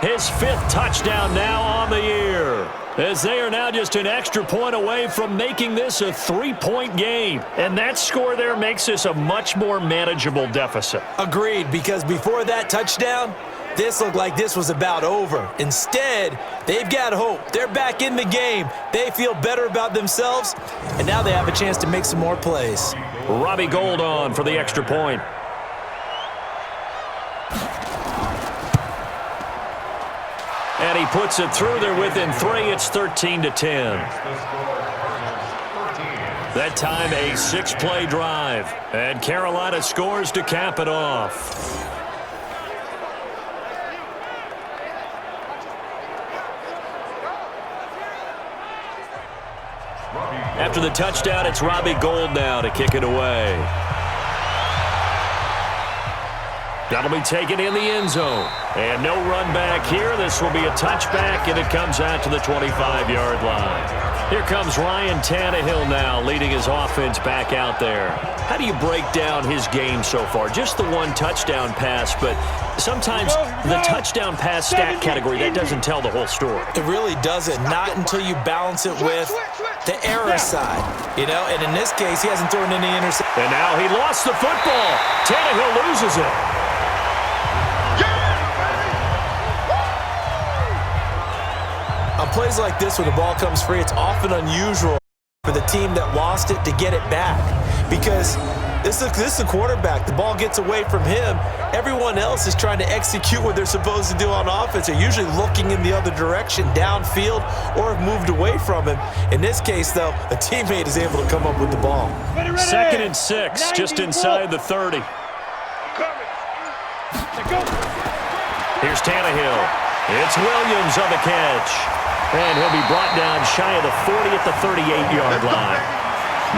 his 5th touchdown now on the year, as they are now just an extra point away from making this a 3-point game. And that score there makes this a much more manageable deficit. Agreed, because before that touchdown, this looked like this was about over. Instead, they've got hope. They're back in the game. They feel better about themselves, and now they have a chance to make some more plays. Robbie Gould on for the extra point. And he puts it through there within 3. It's 13-10. That time a 6-play drive. And Carolina scores to cap it off. After the touchdown, it's Robbie Gould now to kick it away. That'll be taken in the end zone. And no run back here. This will be a touchback, and it comes out to the 25-yard line. Here comes Ryan Tannehill now, leading his offense back out there. How do you break down his game so far? Just the 1 touchdown pass, but sometimes the touchdown pass stat category, that doesn't tell the whole story. It really doesn't, not until you balance it with the error side, you know, and in this case, he hasn't thrown any interceptions. And now he lost the football. Tannehill loses it. On plays like this where the ball comes free, it's often unusual for the team that lost it to get it back, because this is the quarterback. The ball gets away from him. Everyone else is trying to execute what they're supposed to do on offense. They're usually looking in the other direction, downfield, or have moved away from him. In this case, though, a teammate is able to come up with the ball. 2nd and 6, just inside the 30. Here's Tannehill. It's Williams on the catch. And he'll be brought down shy of the 40 at the 38-yard line.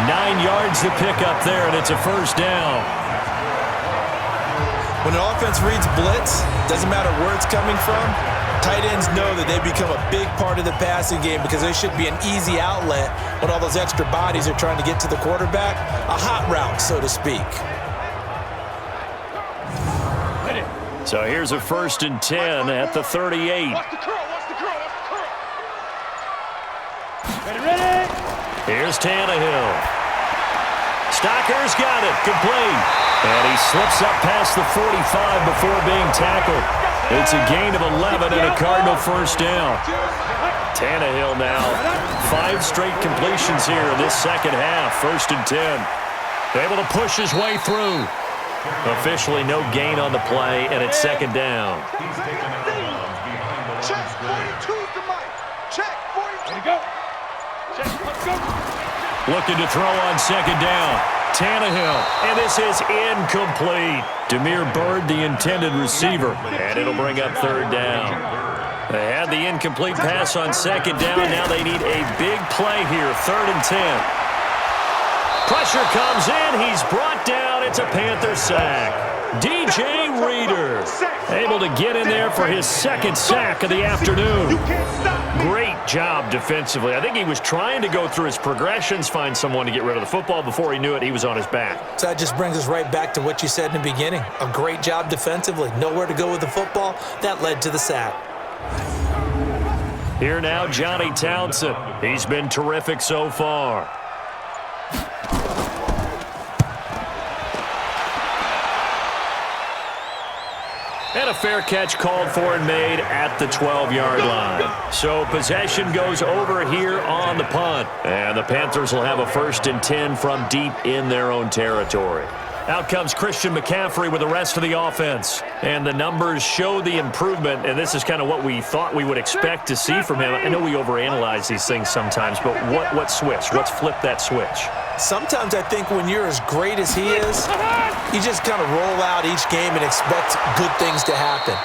9 yards to pick up there, and it's a first down. When an offense reads blitz, doesn't matter where it's coming from, tight ends know that they become a big part of the passing game because they should be an easy outlet when all those extra bodies are trying to get to the quarterback. A hot route, so to speak. So here's a 1st and 10 at the 38. Here's Tannehill. Stocker's got it, complete. And he slips up past the 45 before being tackled. It's a gain of 11 and a Cardinal first down. Tannehill now, 5 straight completions here in this second half, 1st and 10. Able to push his way through. Officially no gain on the play, and it's 2nd down. Check 42's the mic. Check 42. Ready to go. Check, let's go. Looking to throw on 2nd down. Tannehill, and this is incomplete. Damiere Byrd, the intended receiver, and it'll bring up 3rd down. They had the incomplete pass on 2nd down. Now they need a big play here, 3rd and 10. Pressure comes in. He's brought down. It's a Panther sack. DJ Reader able to get in there for his 2nd sack of the afternoon. Great job defensively. I think he was trying to go through his progressions, find someone to get rid of the football. Before he knew it, he was on his back. So that just brings us right back to what you said in the beginning. A great job defensively. Nowhere to go with the football. That led to the sack. Here now, Johnny Townsend. He's been terrific so far. And a fair catch called for and made at the 12-yard line. So possession goes over here on the punt. And the Panthers will have a 1st and 10 from deep in their own territory. Out comes Christian McCaffrey with the rest of the offense. And the numbers show the improvement, and this is kind of what we thought we would expect to see from him. I know we overanalyze these things sometimes, but what switch? What's flipped that switch? Sometimes I think when you're as great as he is, you just kind of roll out each game and expect good things to happen.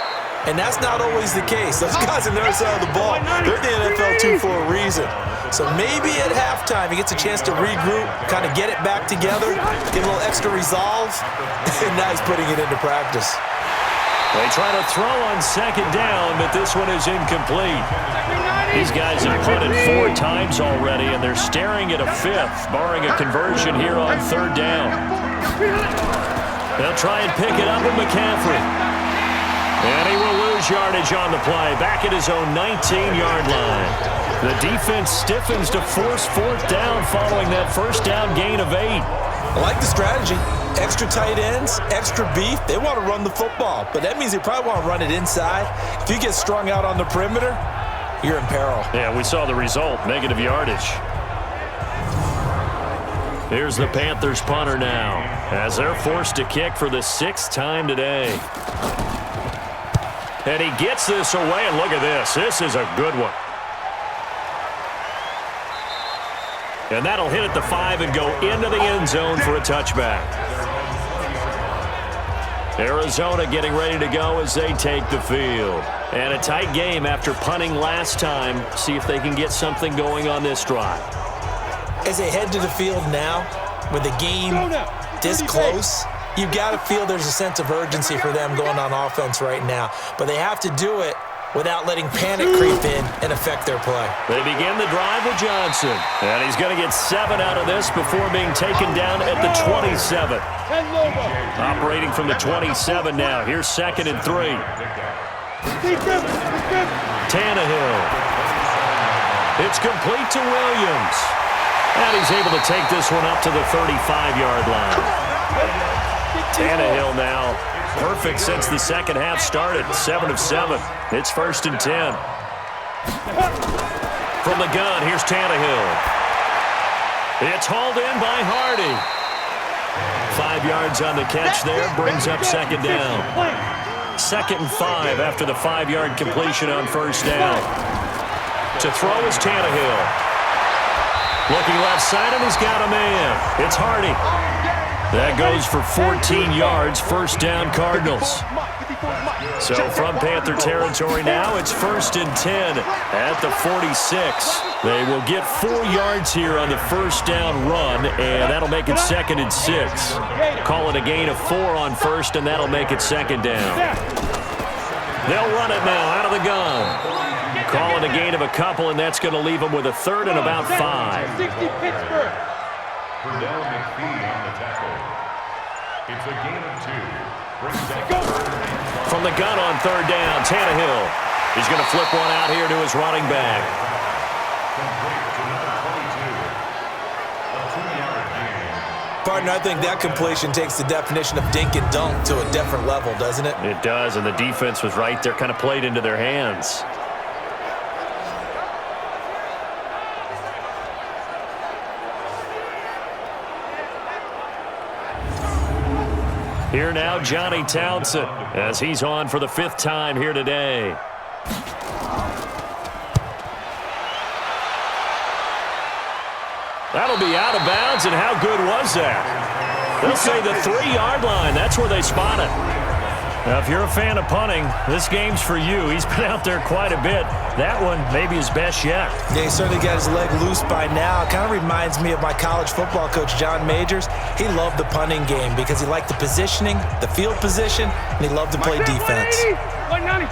And that's not always the case. Those guys on the other side of the ball, they're in the NFL too for a reason. So maybe at halftime he gets a chance to regroup, kind of get it back together, get a little extra resolve, and now he's putting it into practice. They try to throw on second down, but this one is incomplete. These guys have punted 4 times already, and they're staring at a 5th, barring a conversion here on third down. They'll try and pick it up with McCaffrey. And he will lose yardage on the play, back at his own 19-yard line. The defense stiffens to force 4th down following that first down gain of 8. I like the strategy. Extra tight ends, extra beef. They want to run the football, but that means they probably want to run it inside. If you get strung out on the perimeter, you're in peril. Yeah, we saw the result, negative yardage. Here's the Panthers punter now, as they're forced to kick for the 6th time today. And he gets this away, and look at this. This is a good one. And that'll hit at the 5 and go into the end zone for a touchback. Arizona getting ready to go as they take the field. And a tight game after punting last time. See if they can get something going on this drive. As they head to the field now, with the game this close, you've got to feel there's a sense of urgency for them going on offense right now. But they have to do it without letting panic creep in and affect their play. They begin the drive with Johnson. And he's going to get 7 out of this before being taken down at the 27. Operating from the 27 now. Here's 2nd and 3. Tannehill. It's complete to Williams. And he's able to take this one up to the 35-yard line. Tannehill now perfect since the second half started. 7 of 7. It's 1st and 10. From the gun, here's Tannehill. It's hauled in by Hardy. 5 yards on the catch there, brings up 2nd down. 2nd and 5 after the 5-yard completion on 1st down. To throw is Tannehill. Looking left side, and he's got a man. It's Hardy. That goes for 14 yards, 1st down Cardinals. So from Panther territory now, it's 1st and 10 at the 46. They will get 4 yards here on the 1st down run, and that'll make it 2nd and 6. Call it a gain of 4 on 1st, and that'll make it 2nd down. They'll run it now out of the gun. Call it a gain of a couple, and that's going to leave them with a 3rd and about 5. It's a gain of 2. From the gun on 3rd down, Tannehill. He's going to flip one out here to his running back. Partner, I think that completion takes the definition of dink and dunk to a different level, doesn't it? It does, and the defense was right there, kind of played into their hands. Here now, Johnny Townsend, as he's on for the 5th time here today. That'll be out of bounds, and how good was that? They'll say the 3-yard line. That's where they spot it. Now, if you're a fan of punting, this game's for you. He's been out there quite a bit. That one, maybe his best yet. Yeah, he certainly got his leg loose by now. Kind of reminds me of my college football coach, John Majors. He loved the punting game because he liked the positioning, the field position, and he loved to play defense. 190.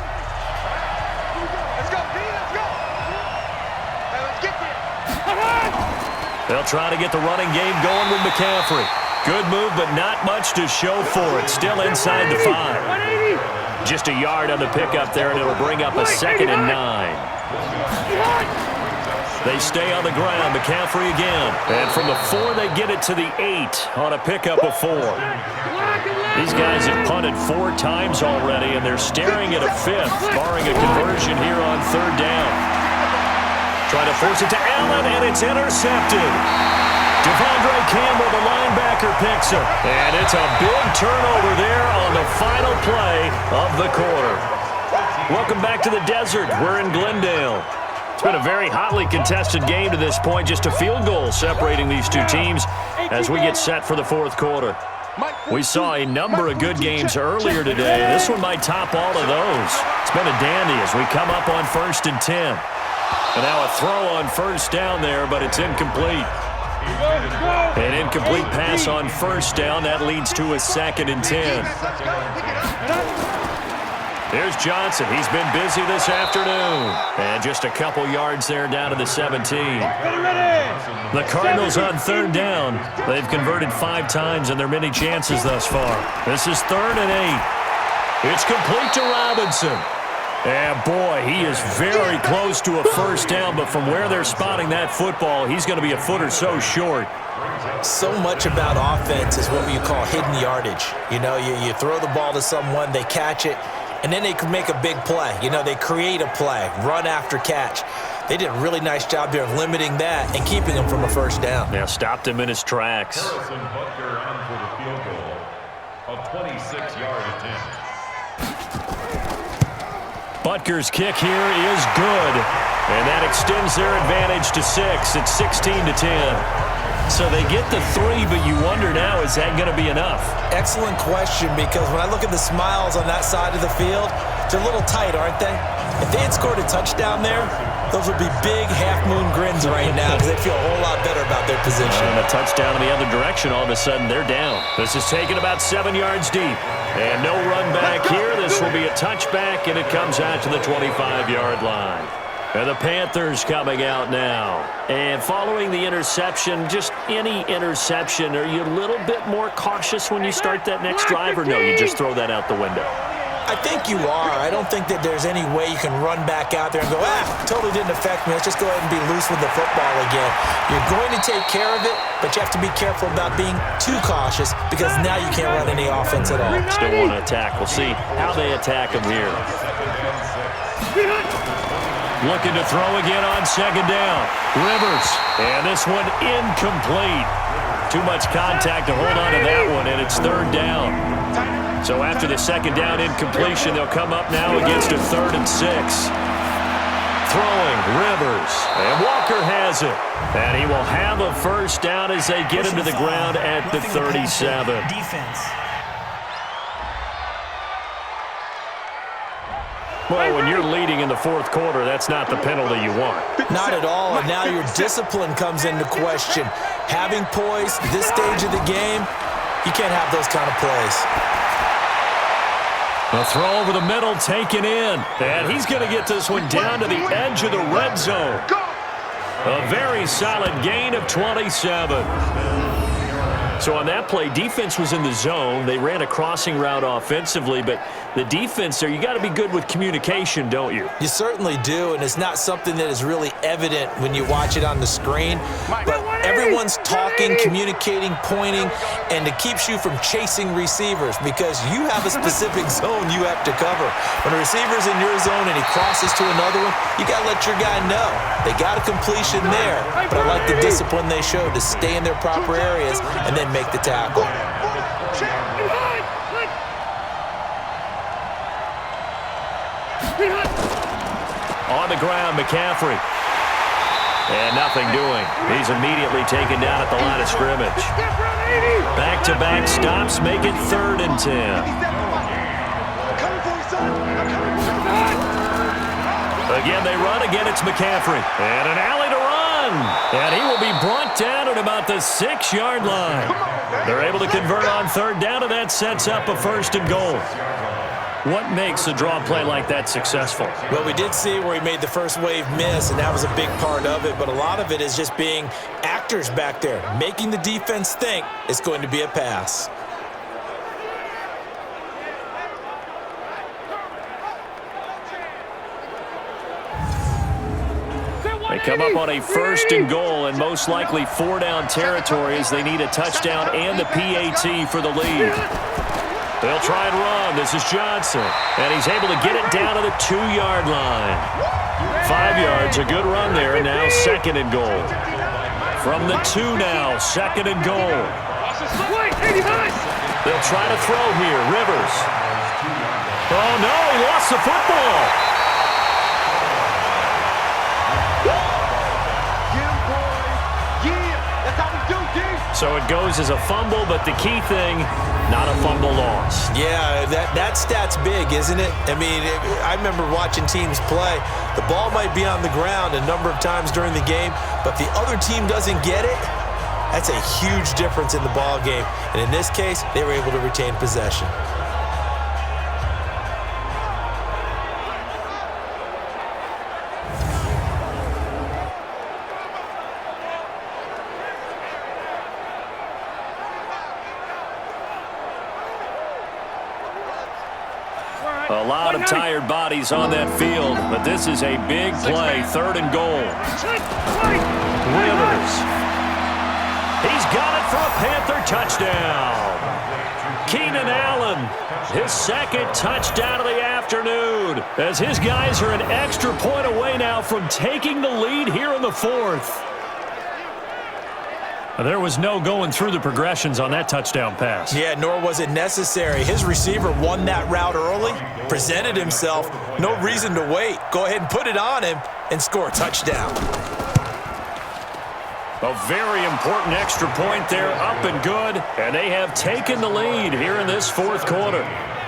They'll try to get the running game going with McCaffrey. Good move, but not much to show for it. Still inside the 5. Just a yard on the pickup there, and it'll bring up a 2nd and 9. They stay on the ground. McCaffrey again. And from the 4, they get it to the 8 on a pickup of 4. These guys have punted 4 times already, and they're staring at a 5th, barring a conversion here on 3rd down. Try to force it to Allen, and it's intercepted. Devondre Campbell, the linebacker, picks him. And it's a big turnover there on the final play of the quarter. Welcome back to the desert. We're in Glendale. It's been a very hotly contested game to this point. Just a field goal separating these two teams as we get set for the fourth quarter. We saw a number of good games earlier today. This one might top all of those. It's been a dandy as we come up on 1st and 10. And now a throw on first down there, but it's incomplete. An incomplete pass on first down. That leads to a 2nd and 10. Here's Johnson. He's been busy this afternoon. And just a couple yards there down to the 17. The Cardinals on 3rd down. They've converted 5 times in their many chances thus far. This is 3rd and 8. It's complete to Robinson. And boy, he is very close to a first down, but from where they're spotting that football, he's going to be a foot or so short. So much about offense is what you call hidden yardage. You know, you throw the ball to someone, they catch it, and then they can make a big play. You know, they create a play, run after catch. They did a really nice job there of limiting that and keeping him from a first down. Yeah, stopped him in his tracks. Harrison Butker on for the field goal. A 26-yard attempt. Butker's kick here is good, and that extends their advantage to 6. It's 16-10. So they get the 3, but you wonder now, is that going to be enough? Excellent question, because when I look at the smiles on that side of the field, they're a little tight, aren't they? If they had scored a touchdown there, those would be big half-moon grins right now because they feel a whole lot better about their position. And a touchdown in the other direction, all of a sudden they're down. This is taken about 7 yards deep. And no run back here. This will be a touchback, and it comes out to the 25-yard line. And the Panthers coming out now. And following the interception, just any interception, are you a little bit more cautious when you start that next drive, or no, you just throw that out the window? I think you are. I don't think that there's any way you can run back out there and go, totally didn't affect me. Let's just go ahead and be loose with the football again. You're going to take care of it, but you have to be careful about being too cautious because now you can't run any offense at all. Still want to attack. We'll see how they attack him here. Looking to throw again on 2nd down. Rivers. And this one incomplete. Too much contact to hold on to that one, and it's 3rd down. So after the 2nd down incompletion, they'll come up now against a 3rd and 6. Throwing, Rivers, and Walker has it. And he will have a first down as they get him to the ground at the 37. Defense. Well, when you're leading in the fourth quarter, that's not the penalty you want. Not at all, and now your discipline comes into question. Having poise this stage of the game, you can't have those kind of plays. A throw over the middle taken in, and he's going to get this one down to the edge of the red zone. A very solid gain of 27. So on that play, defense was in the zone. They ran a crossing route offensively, but the defense there, you got to be good with communication, don't you? You certainly do, and it's not something that is really evident when you watch it on the screen. But everyone's talking, communicating, pointing, and it keeps you from chasing receivers because you have a specific zone you have to cover. When a receiver's in your zone and he crosses to another one, you got to let your guy know. They got a completion there, but I like the discipline they showed to stay in their proper areas and then make the tackle. On the ground, McCaffrey. And nothing doing. He's immediately taken down at the line of scrimmage. Back-to-back stops make it 3rd and 10. Again, they run. Again, it's McCaffrey. And an alley to run. And he will be brought down at about the 6-yard line. They're able to convert on 3rd down, and that sets up a 1st and goal. What makes a draw play like that successful? Well, we did see where he made the first wave miss, and that was a big part of it. But a lot of it is just being actors back there, making the defense think it's going to be a pass. They come up on a 1st and goal, and most likely 4-down territory as they need a touchdown and the PAT for the lead. They'll try and run. This is Johnson, and he's able to get it down to the 2-yard line. 5 yards, a good run there, and now 2nd and goal. From the 2 now, 2nd and goal. They'll try to throw here. Rivers. Oh, no, he lost the football. So it goes as a fumble, but the key thing, not a fumble loss. Yeah, that stat's big, isn't it? I mean, I remember watching teams play. The ball might be on the ground a number of times during the game, but if the other team doesn't get it, that's a huge difference in the ball game. And in this case, they were able to retain possession. A lot of tired bodies on that field, but this is a big play, 3rd and goal. Rivers. He's got it for a Panther touchdown. Keenan Allen, his 2nd touchdown of the afternoon, as his guys are an extra point away now from taking the lead here in the 4th. There was no going through the progressions on that touchdown pass. Yeah, nor was it necessary. His receiver won that route early, presented himself. No reason to wait. Go ahead and put it on him and score a touchdown. A very important extra point there, up and good, and they have taken the lead here in this 4th quarter.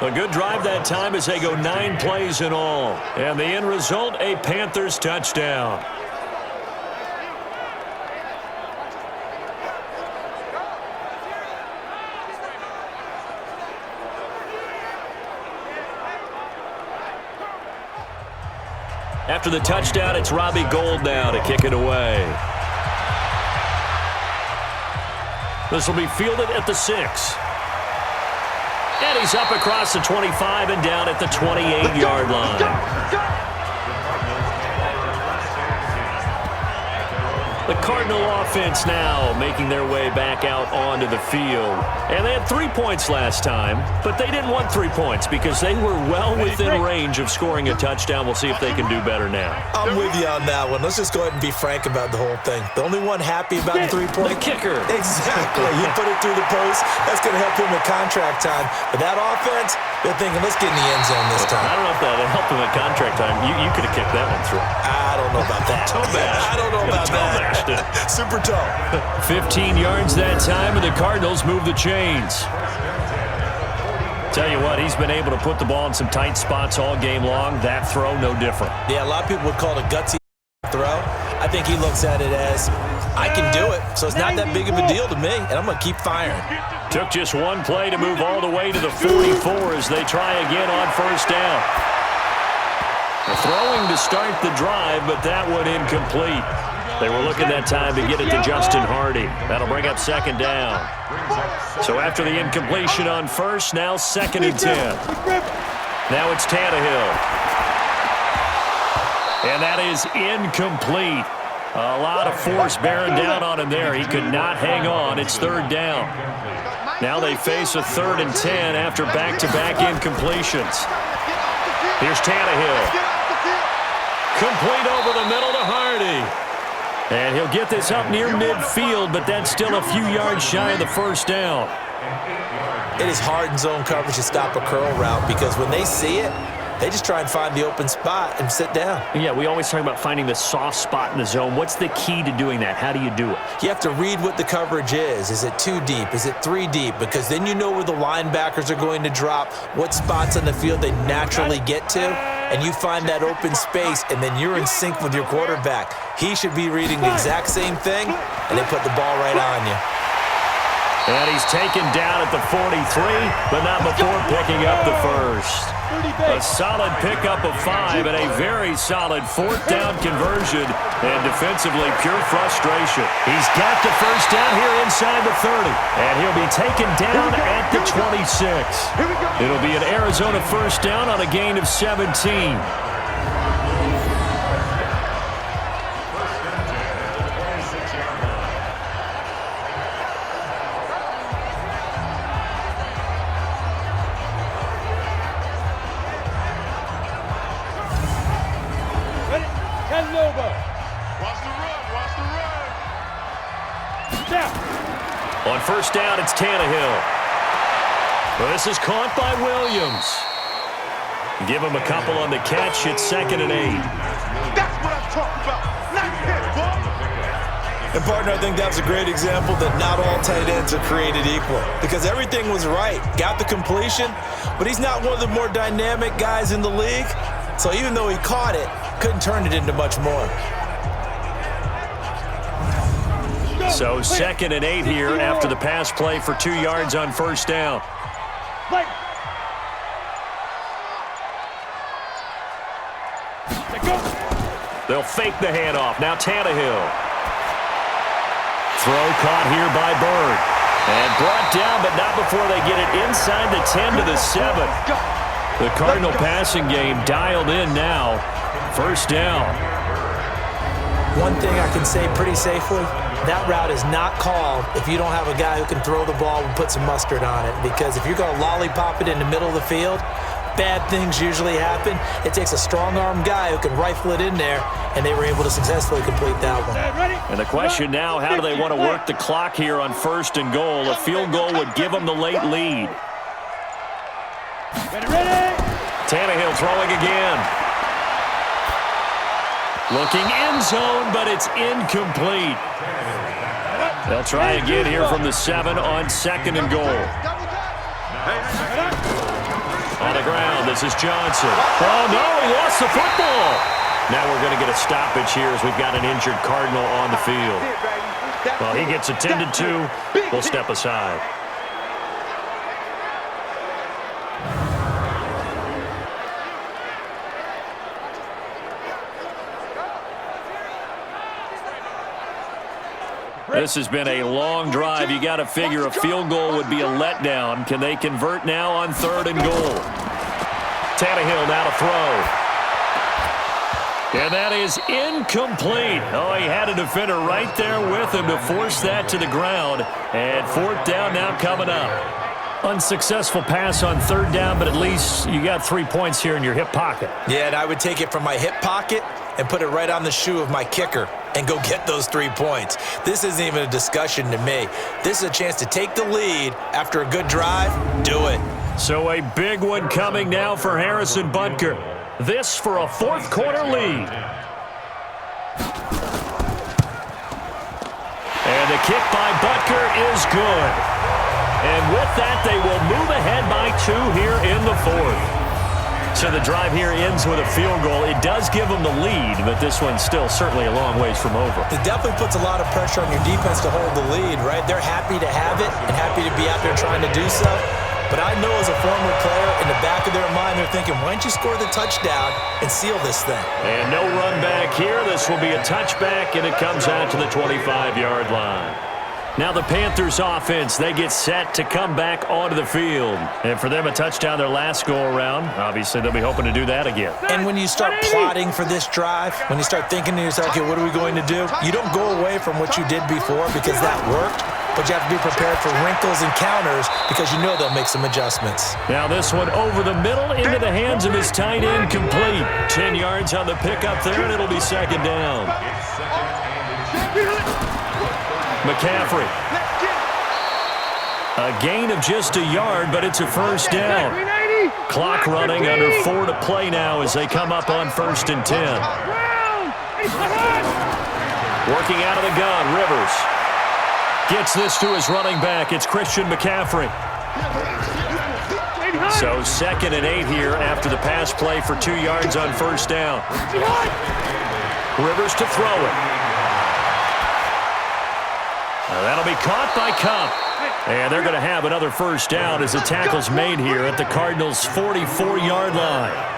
A good drive that time as they go 9 plays in all. And the end result, a Panthers touchdown. After the touchdown, it's Robbie Gould now to kick it away. This will be fielded at the 6. And he's up across the 25 and down at the 28-yard line. The Cardinal offense now making their way back out onto the field. And they had 3 points last time, but they didn't want 3 points because they were well within range of scoring a touchdown. We'll see if they can do better now. I'm with you on that one. Let's just go ahead and be frank about the whole thing. The only one happy about the 3-point? The kicker. Exactly. He put it through the post. That's going to help him with contract time. But that offense, they're thinking, let's get in the end zone this time. I don't know if that helped him at contract time. You could have kicked that one through. I don't know about that. I don't know about that. Super tall. 15 yards that time, and the Cardinals move the chains. Tell you what, he's been able to put the ball in some tight spots all game long. That throw, no different. Yeah, a lot of people would call it a gutsy throw. I think he looks at it as, I can do it, so it's not that big of a deal to me, and I'm going to keep firing. Took just one play to move all the way to the 44 as they try again on 1st down. They're throwing to start the drive, but that one incomplete. They were looking that time to get it to Justin Hardy. That'll bring up 2nd down. So after the incompletion on 1st, now 2nd and 10. Now it's Tannehill. And that is incomplete. A lot of force bearing down on him there. He could not hang on. It's 3rd down. Now they face a 3rd and 10 after back-to-back incompletions. Here's Tannehill. Complete over the middle to Hardy. And he'll get this up near midfield, but that's still a few yards shy of the 1st down. It is hard in zone coverage to stop a curl route because when they see it, they just try and find the open spot and sit down. Yeah, we always talk about finding the soft spot in the zone. What's the key to doing that? How do you do it? You have to read what the coverage is. Is it 2 deep? Is it 3 deep? Because then you know where the linebackers are going to drop, what spots on the field they naturally get to, and you find that open space, and then you're in sync with your quarterback. He should be reading the exact same thing, and they put the ball right on you. And he's taken down at the 43, but not before picking up the 1st. A solid pickup of 5 and a very solid 4th down conversion, and defensively pure frustration. He's got the 1st down here inside the 30, and he'll be taken down at the 26. It'll be an Arizona 1st down on a gain of 17. first down, it's Tannehill. This is caught by Williams. Give him a couple on the catch. It's 2nd and 8. That's what I'm talking about. Nice hit, boy. And, partner, I think that's a great example that not all tight ends are created equal because everything was right. Got the completion, but he's not one of the more dynamic guys in the league. So even though he caught it, couldn't turn it into much more. So 2nd and 8 here after the pass play for 2 yards on first down. They'll fake the handoff. Now Tannehill. Throw caught here by Bird. And brought down, but not before they get it inside the 10 to the 7. The Cardinal passing game dialed in now. First down. One thing I can say pretty safely, that route is not called if you don't have a guy who can throw the ball and put some mustard on it. Because if you're going to lollipop it in the middle of the field, bad things usually happen. It takes a strong-arm guy who can rifle it in there, and they were able to successfully complete that one. And the question now, how do they want to work the clock here on 1st and goal? A field goal would give them the late lead. Tannehill throwing again. Looking end zone, but it's incomplete. They'll try again here from the 7 on 2nd and goal. On the ground, this is Johnson. Oh, no, he lost the football. Now we're going to get a stoppage here as we've got an injured Cardinal on the field. Well, he gets attended to. We'll step aside. This has been a long drive. You got to figure a field goal would be a letdown. Can they convert now on 3rd and goal? Tannehill now to throw. And that is incomplete. Oh, he had a defender right there with him to force that to the ground. And 4th down now coming up. Unsuccessful pass on 3rd down, but at least you got 3 points here in your hip pocket. Yeah, and I would take it from my hip pocket and put it right on the shoe of my kicker and go get those 3 points. This isn't even a discussion to me. This is a chance to take the lead after a good drive. Do it. So a big one coming now for Harrison Butker. This for a 4th quarter lead. And the kick by Butker is good. And with that, they will move ahead by 2 here in the 4th. So the drive here ends with a field goal. It does give them the lead, but this one's still certainly a long ways from over. It definitely puts a lot of pressure on your defense to hold the lead, right? They're happy to have it and happy to be out there trying to do so. But I know as a former player, in the back of their mind, they're thinking, why don't you score the touchdown and seal this thing? And no run back here. This will be a touchback, and it comes out to the 25-yard line. Now the Panthers offense, they get set to come back onto the field. And for them, a touchdown their last go-around. Obviously, they'll be hoping to do that again. And when you start plotting for this drive, when you start thinking to yourself, okay, what are we going to do? You don't go away from what you did before because that worked, but you have to be prepared for wrinkles and counters because you know they'll make some adjustments. Now this one over the middle into the hands of his tight end, complete. 10 yards on the pickup there, and it'll be 2nd down. McCaffrey. A gain of just a yard, but it's a 1st down. Clock running, under 4 to play now as they come up on 1st and 10. Working out of the gun, Rivers. Gets this to his running back. It's Christian McCaffrey. So 2nd and 8 here after the pass play for 2 yards on 1st down. Rivers to throw it. That'll be caught by Cup. And they're going to have another 1st down as the tackle's made here at the Cardinals' 44-yard line.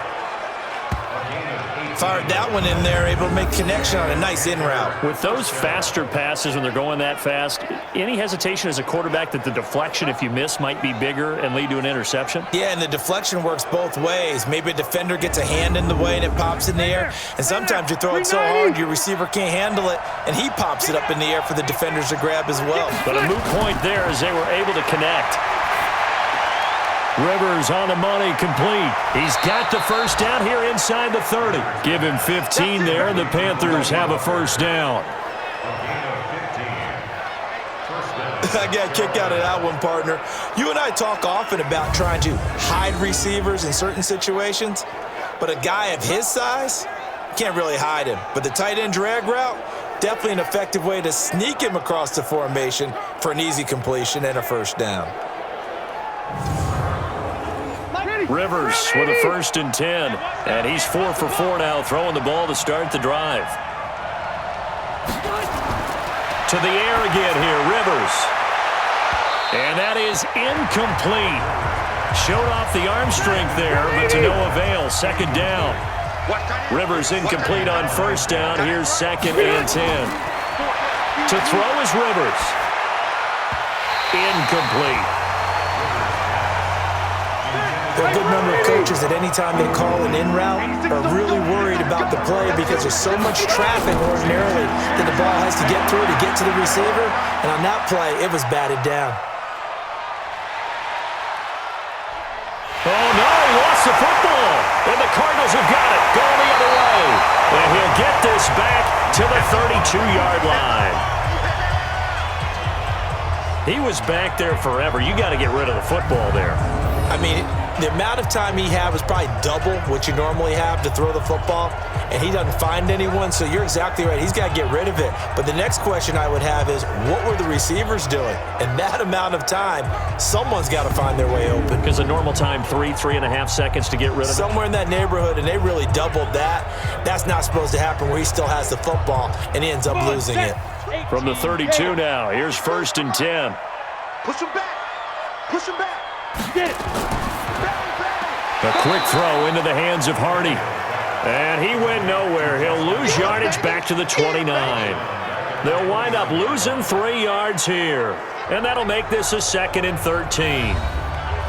Fired that one in there, able to make connection on a nice in route. With those faster passes when they're going that fast, any hesitation as a quarterback that the deflection, if you miss, might be bigger and lead to an interception? Yeah, and the deflection works both ways. Maybe a defender gets a hand in the way and it pops in the air. And sometimes you throw it so hard your receiver can't handle it, and he pops it up in the air for the defenders to grab as well. But a moot point there as they were able to connect. Rivers on the money, complete. He's got the 1st down here inside the 30. Give him 15 there, and the Panthers have a 1st down. I got a kick out of that one, partner. You and I talk often about trying to hide receivers in certain situations, but a guy of his size, can't really hide him. But the tight end drag route, definitely an effective way to sneak him across the formation for an easy completion and a first down. Rivers with a 1st and 10, and he's 4 for 4 now, throwing the ball to start the drive. To the air again here, Rivers. And that is incomplete. Showed off the arm strength there, but to no avail. 2nd down. Rivers incomplete on 1st down. Here's 2nd and 10. To throw is Rivers. Incomplete. There are a good number of coaches that anytime they call an in route are really worried about the play because there's so much traffic ordinarily that the ball has to get through to get to the receiver. And on that play, it was batted down. Oh, no, he lost the football. And the Cardinals have got it, going the other way. And he'll get this back to the 32-yard line. He was back there forever. You got to get rid of the football there. I mean, the amount of time he had was probably double what you normally have to throw the football, and he doesn't find anyone, so you're exactly right. He's got to get rid of it. But the next question I would have is, what were the receivers doing? In that amount of time, someone's got to find their way open. Because the normal time, 3.5 seconds to get rid of it. Somewhere in that neighborhood, and they really doubled that. That's not supposed to happen where he still has the football, and he ends up losing it. From the 32 now, here's 1st and 10. Push him back. Push him back. Get it. A quick throw into the hands of Hardy. And he went nowhere. He'll lose yardage back to the 29. They'll wind up losing 3 yards here. And that'll make this a 2nd and 13.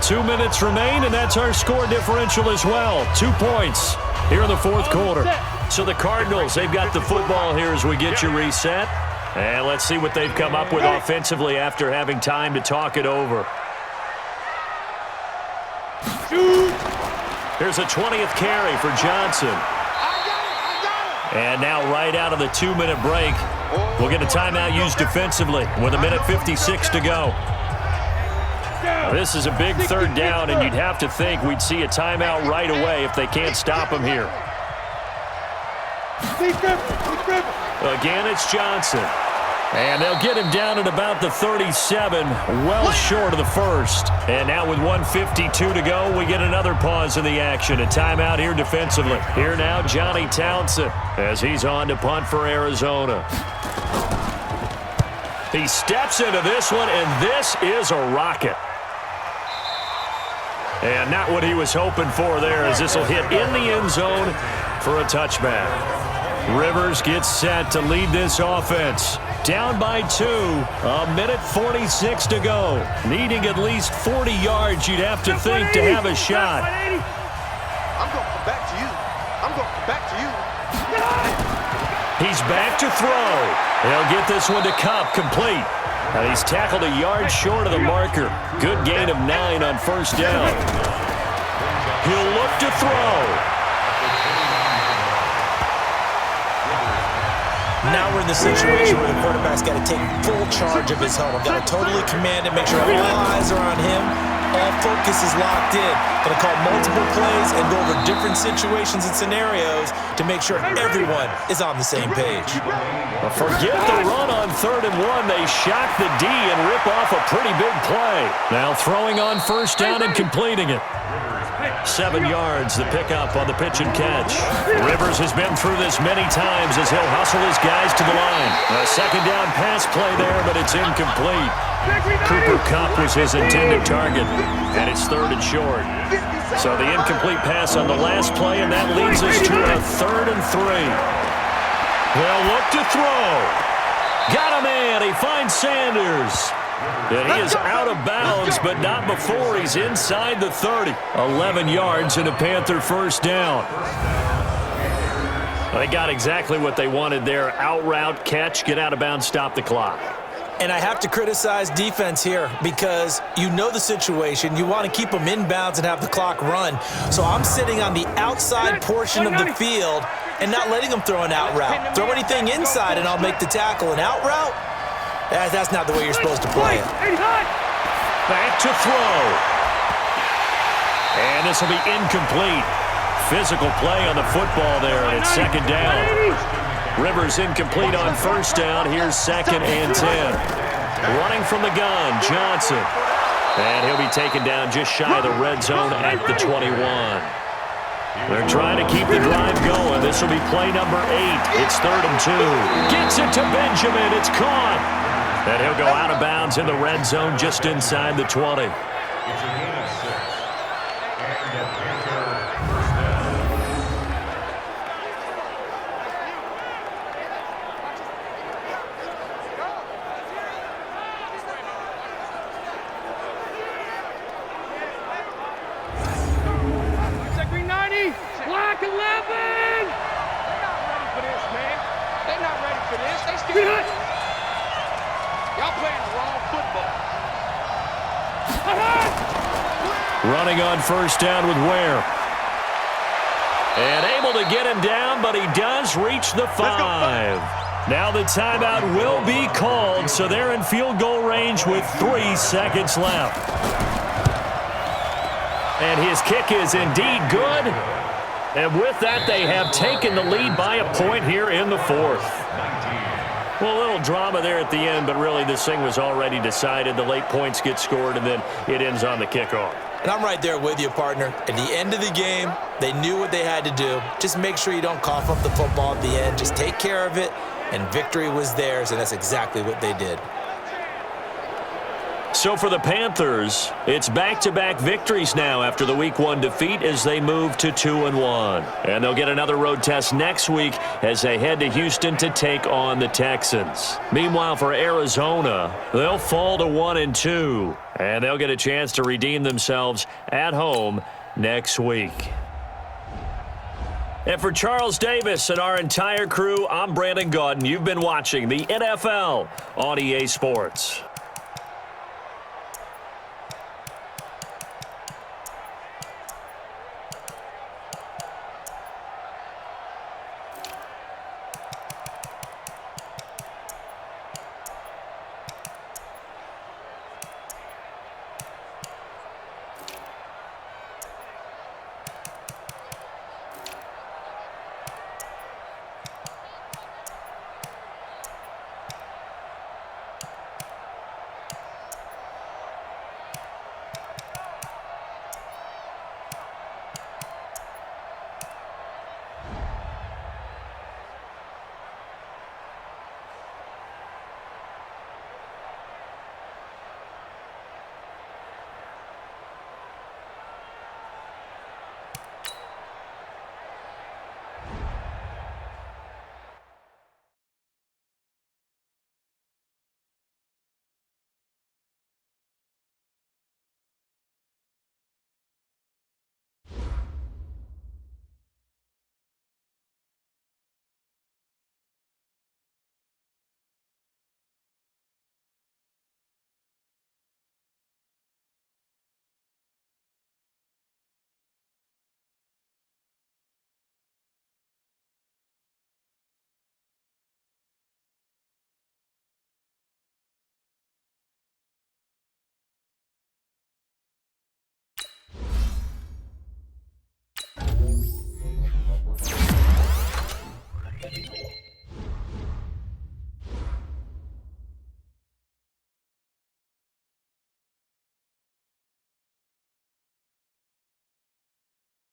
2 minutes remain, and that's our score differential as well. 2 points here in the 4th quarter. So the Cardinals, they've got the football here as we get you reset. And let's see what they've come up with offensively after having time to talk it over. Here's a 20th carry for Johnson. And now right out of the 2-minute break, we'll get a timeout used defensively with 1:56 to go. Now, this is a big 3rd down, and you'd have to think we'd see a timeout right away if they can't stop him here. Again, it's Johnson. And they'll get him down at about the 37, well short of the 1st. And now with 1:52 to go, we get another pause in the action. A timeout here defensively. Here now, Johnny Townsend, as he's on to punt for Arizona. He steps into this one, and this is a rocket. And not what he was hoping for there, as this will hit in the end zone for a touchback. Rivers gets set to lead this offense. Down by 2, 1:46 to go. Needing at least 40 yards, you'd have to think, to have a shot. I'm going to come back to you. I'm going to come back to you. He's back to throw. He'll get this one to Cup, complete. And he's tackled a yard short of the marker. Good gain of 9 on 1st down. He'll look to throw. Now we're in the situation where the quarterback's got to take full charge of his huddle. Got to totally command it, make sure all eyes are on him. All focus is locked in. Going to call multiple plays and go over different situations and scenarios to make sure everyone is on the same page. Forget the run on 3rd and 1. They shock the D and rip off a pretty big play. Now throwing on 1st down and completing it. 7 yards, the pickup on the pitch and catch. Rivers has been through this many times as he'll hustle his guys to the line. A 2nd down pass play there, but it's incomplete. Cooper Kupp was his intended target, and it's 3rd and short. So the incomplete pass on the last play, and that leads us to a 3rd and 3. They'll look to throw. Got a man. He finds Sanders. And he is out of bounds, but not before he's inside the 30. 11 yards and a Panther 1st down. They got exactly what they wanted there. Out route, catch, get out of bounds, stop the clock. And I have to criticize defense here because you know the situation. You want to keep them in bounds and have the clock run. So I'm sitting on the outside portion of the field and not letting them throw an out route. Throw anything inside and I'll make the tackle. An out route? That's not the way you're supposed to play it. Back to throw. And this will be incomplete. Physical play on the football there, and it's second down. Rivers incomplete on first down. Here's 2nd and 10. Running from the gun, Johnson. And he'll be taken down just shy of the red zone at the 21. They're trying to keep the drive going. This will be play number 8. It's 3rd and 2. Gets it to Benjamin. It's caught. And he'll go out of bounds in the red zone just inside the 20. It's a gain of 6. And a Panther first down. Green 90, black 11. They're not ready for this, man. They're not ready for this. They still. Y'all playing the wrong football. Running on first down with Ware. And able to get him down, but he does reach the 5. Now the timeout will be called, so they're in field goal range with 3 seconds left. And his kick is indeed good. And with that, they have taken the lead by a point here in the 4th. Well, a little drama there at the end, but really this thing was already decided. The late points get scored, and then it ends on the kickoff. And I'm right there with you, partner. At the end of the game, they knew what they had to do. Just make sure you don't cough up the football at the end. Just take care of it, and victory was theirs, and that's exactly what they did. So for the Panthers, it's back-to-back victories now after the Week 1 defeat as they move to 2-1. And they'll get another road test next week as they head to Houston to take on the Texans. Meanwhile, for Arizona, they'll fall to 1-2, and they'll get a chance to redeem themselves at home next week. And for Charles Davis and our entire crew, I'm Brandon Gaudin. You've been watching the NFL on EA Sports.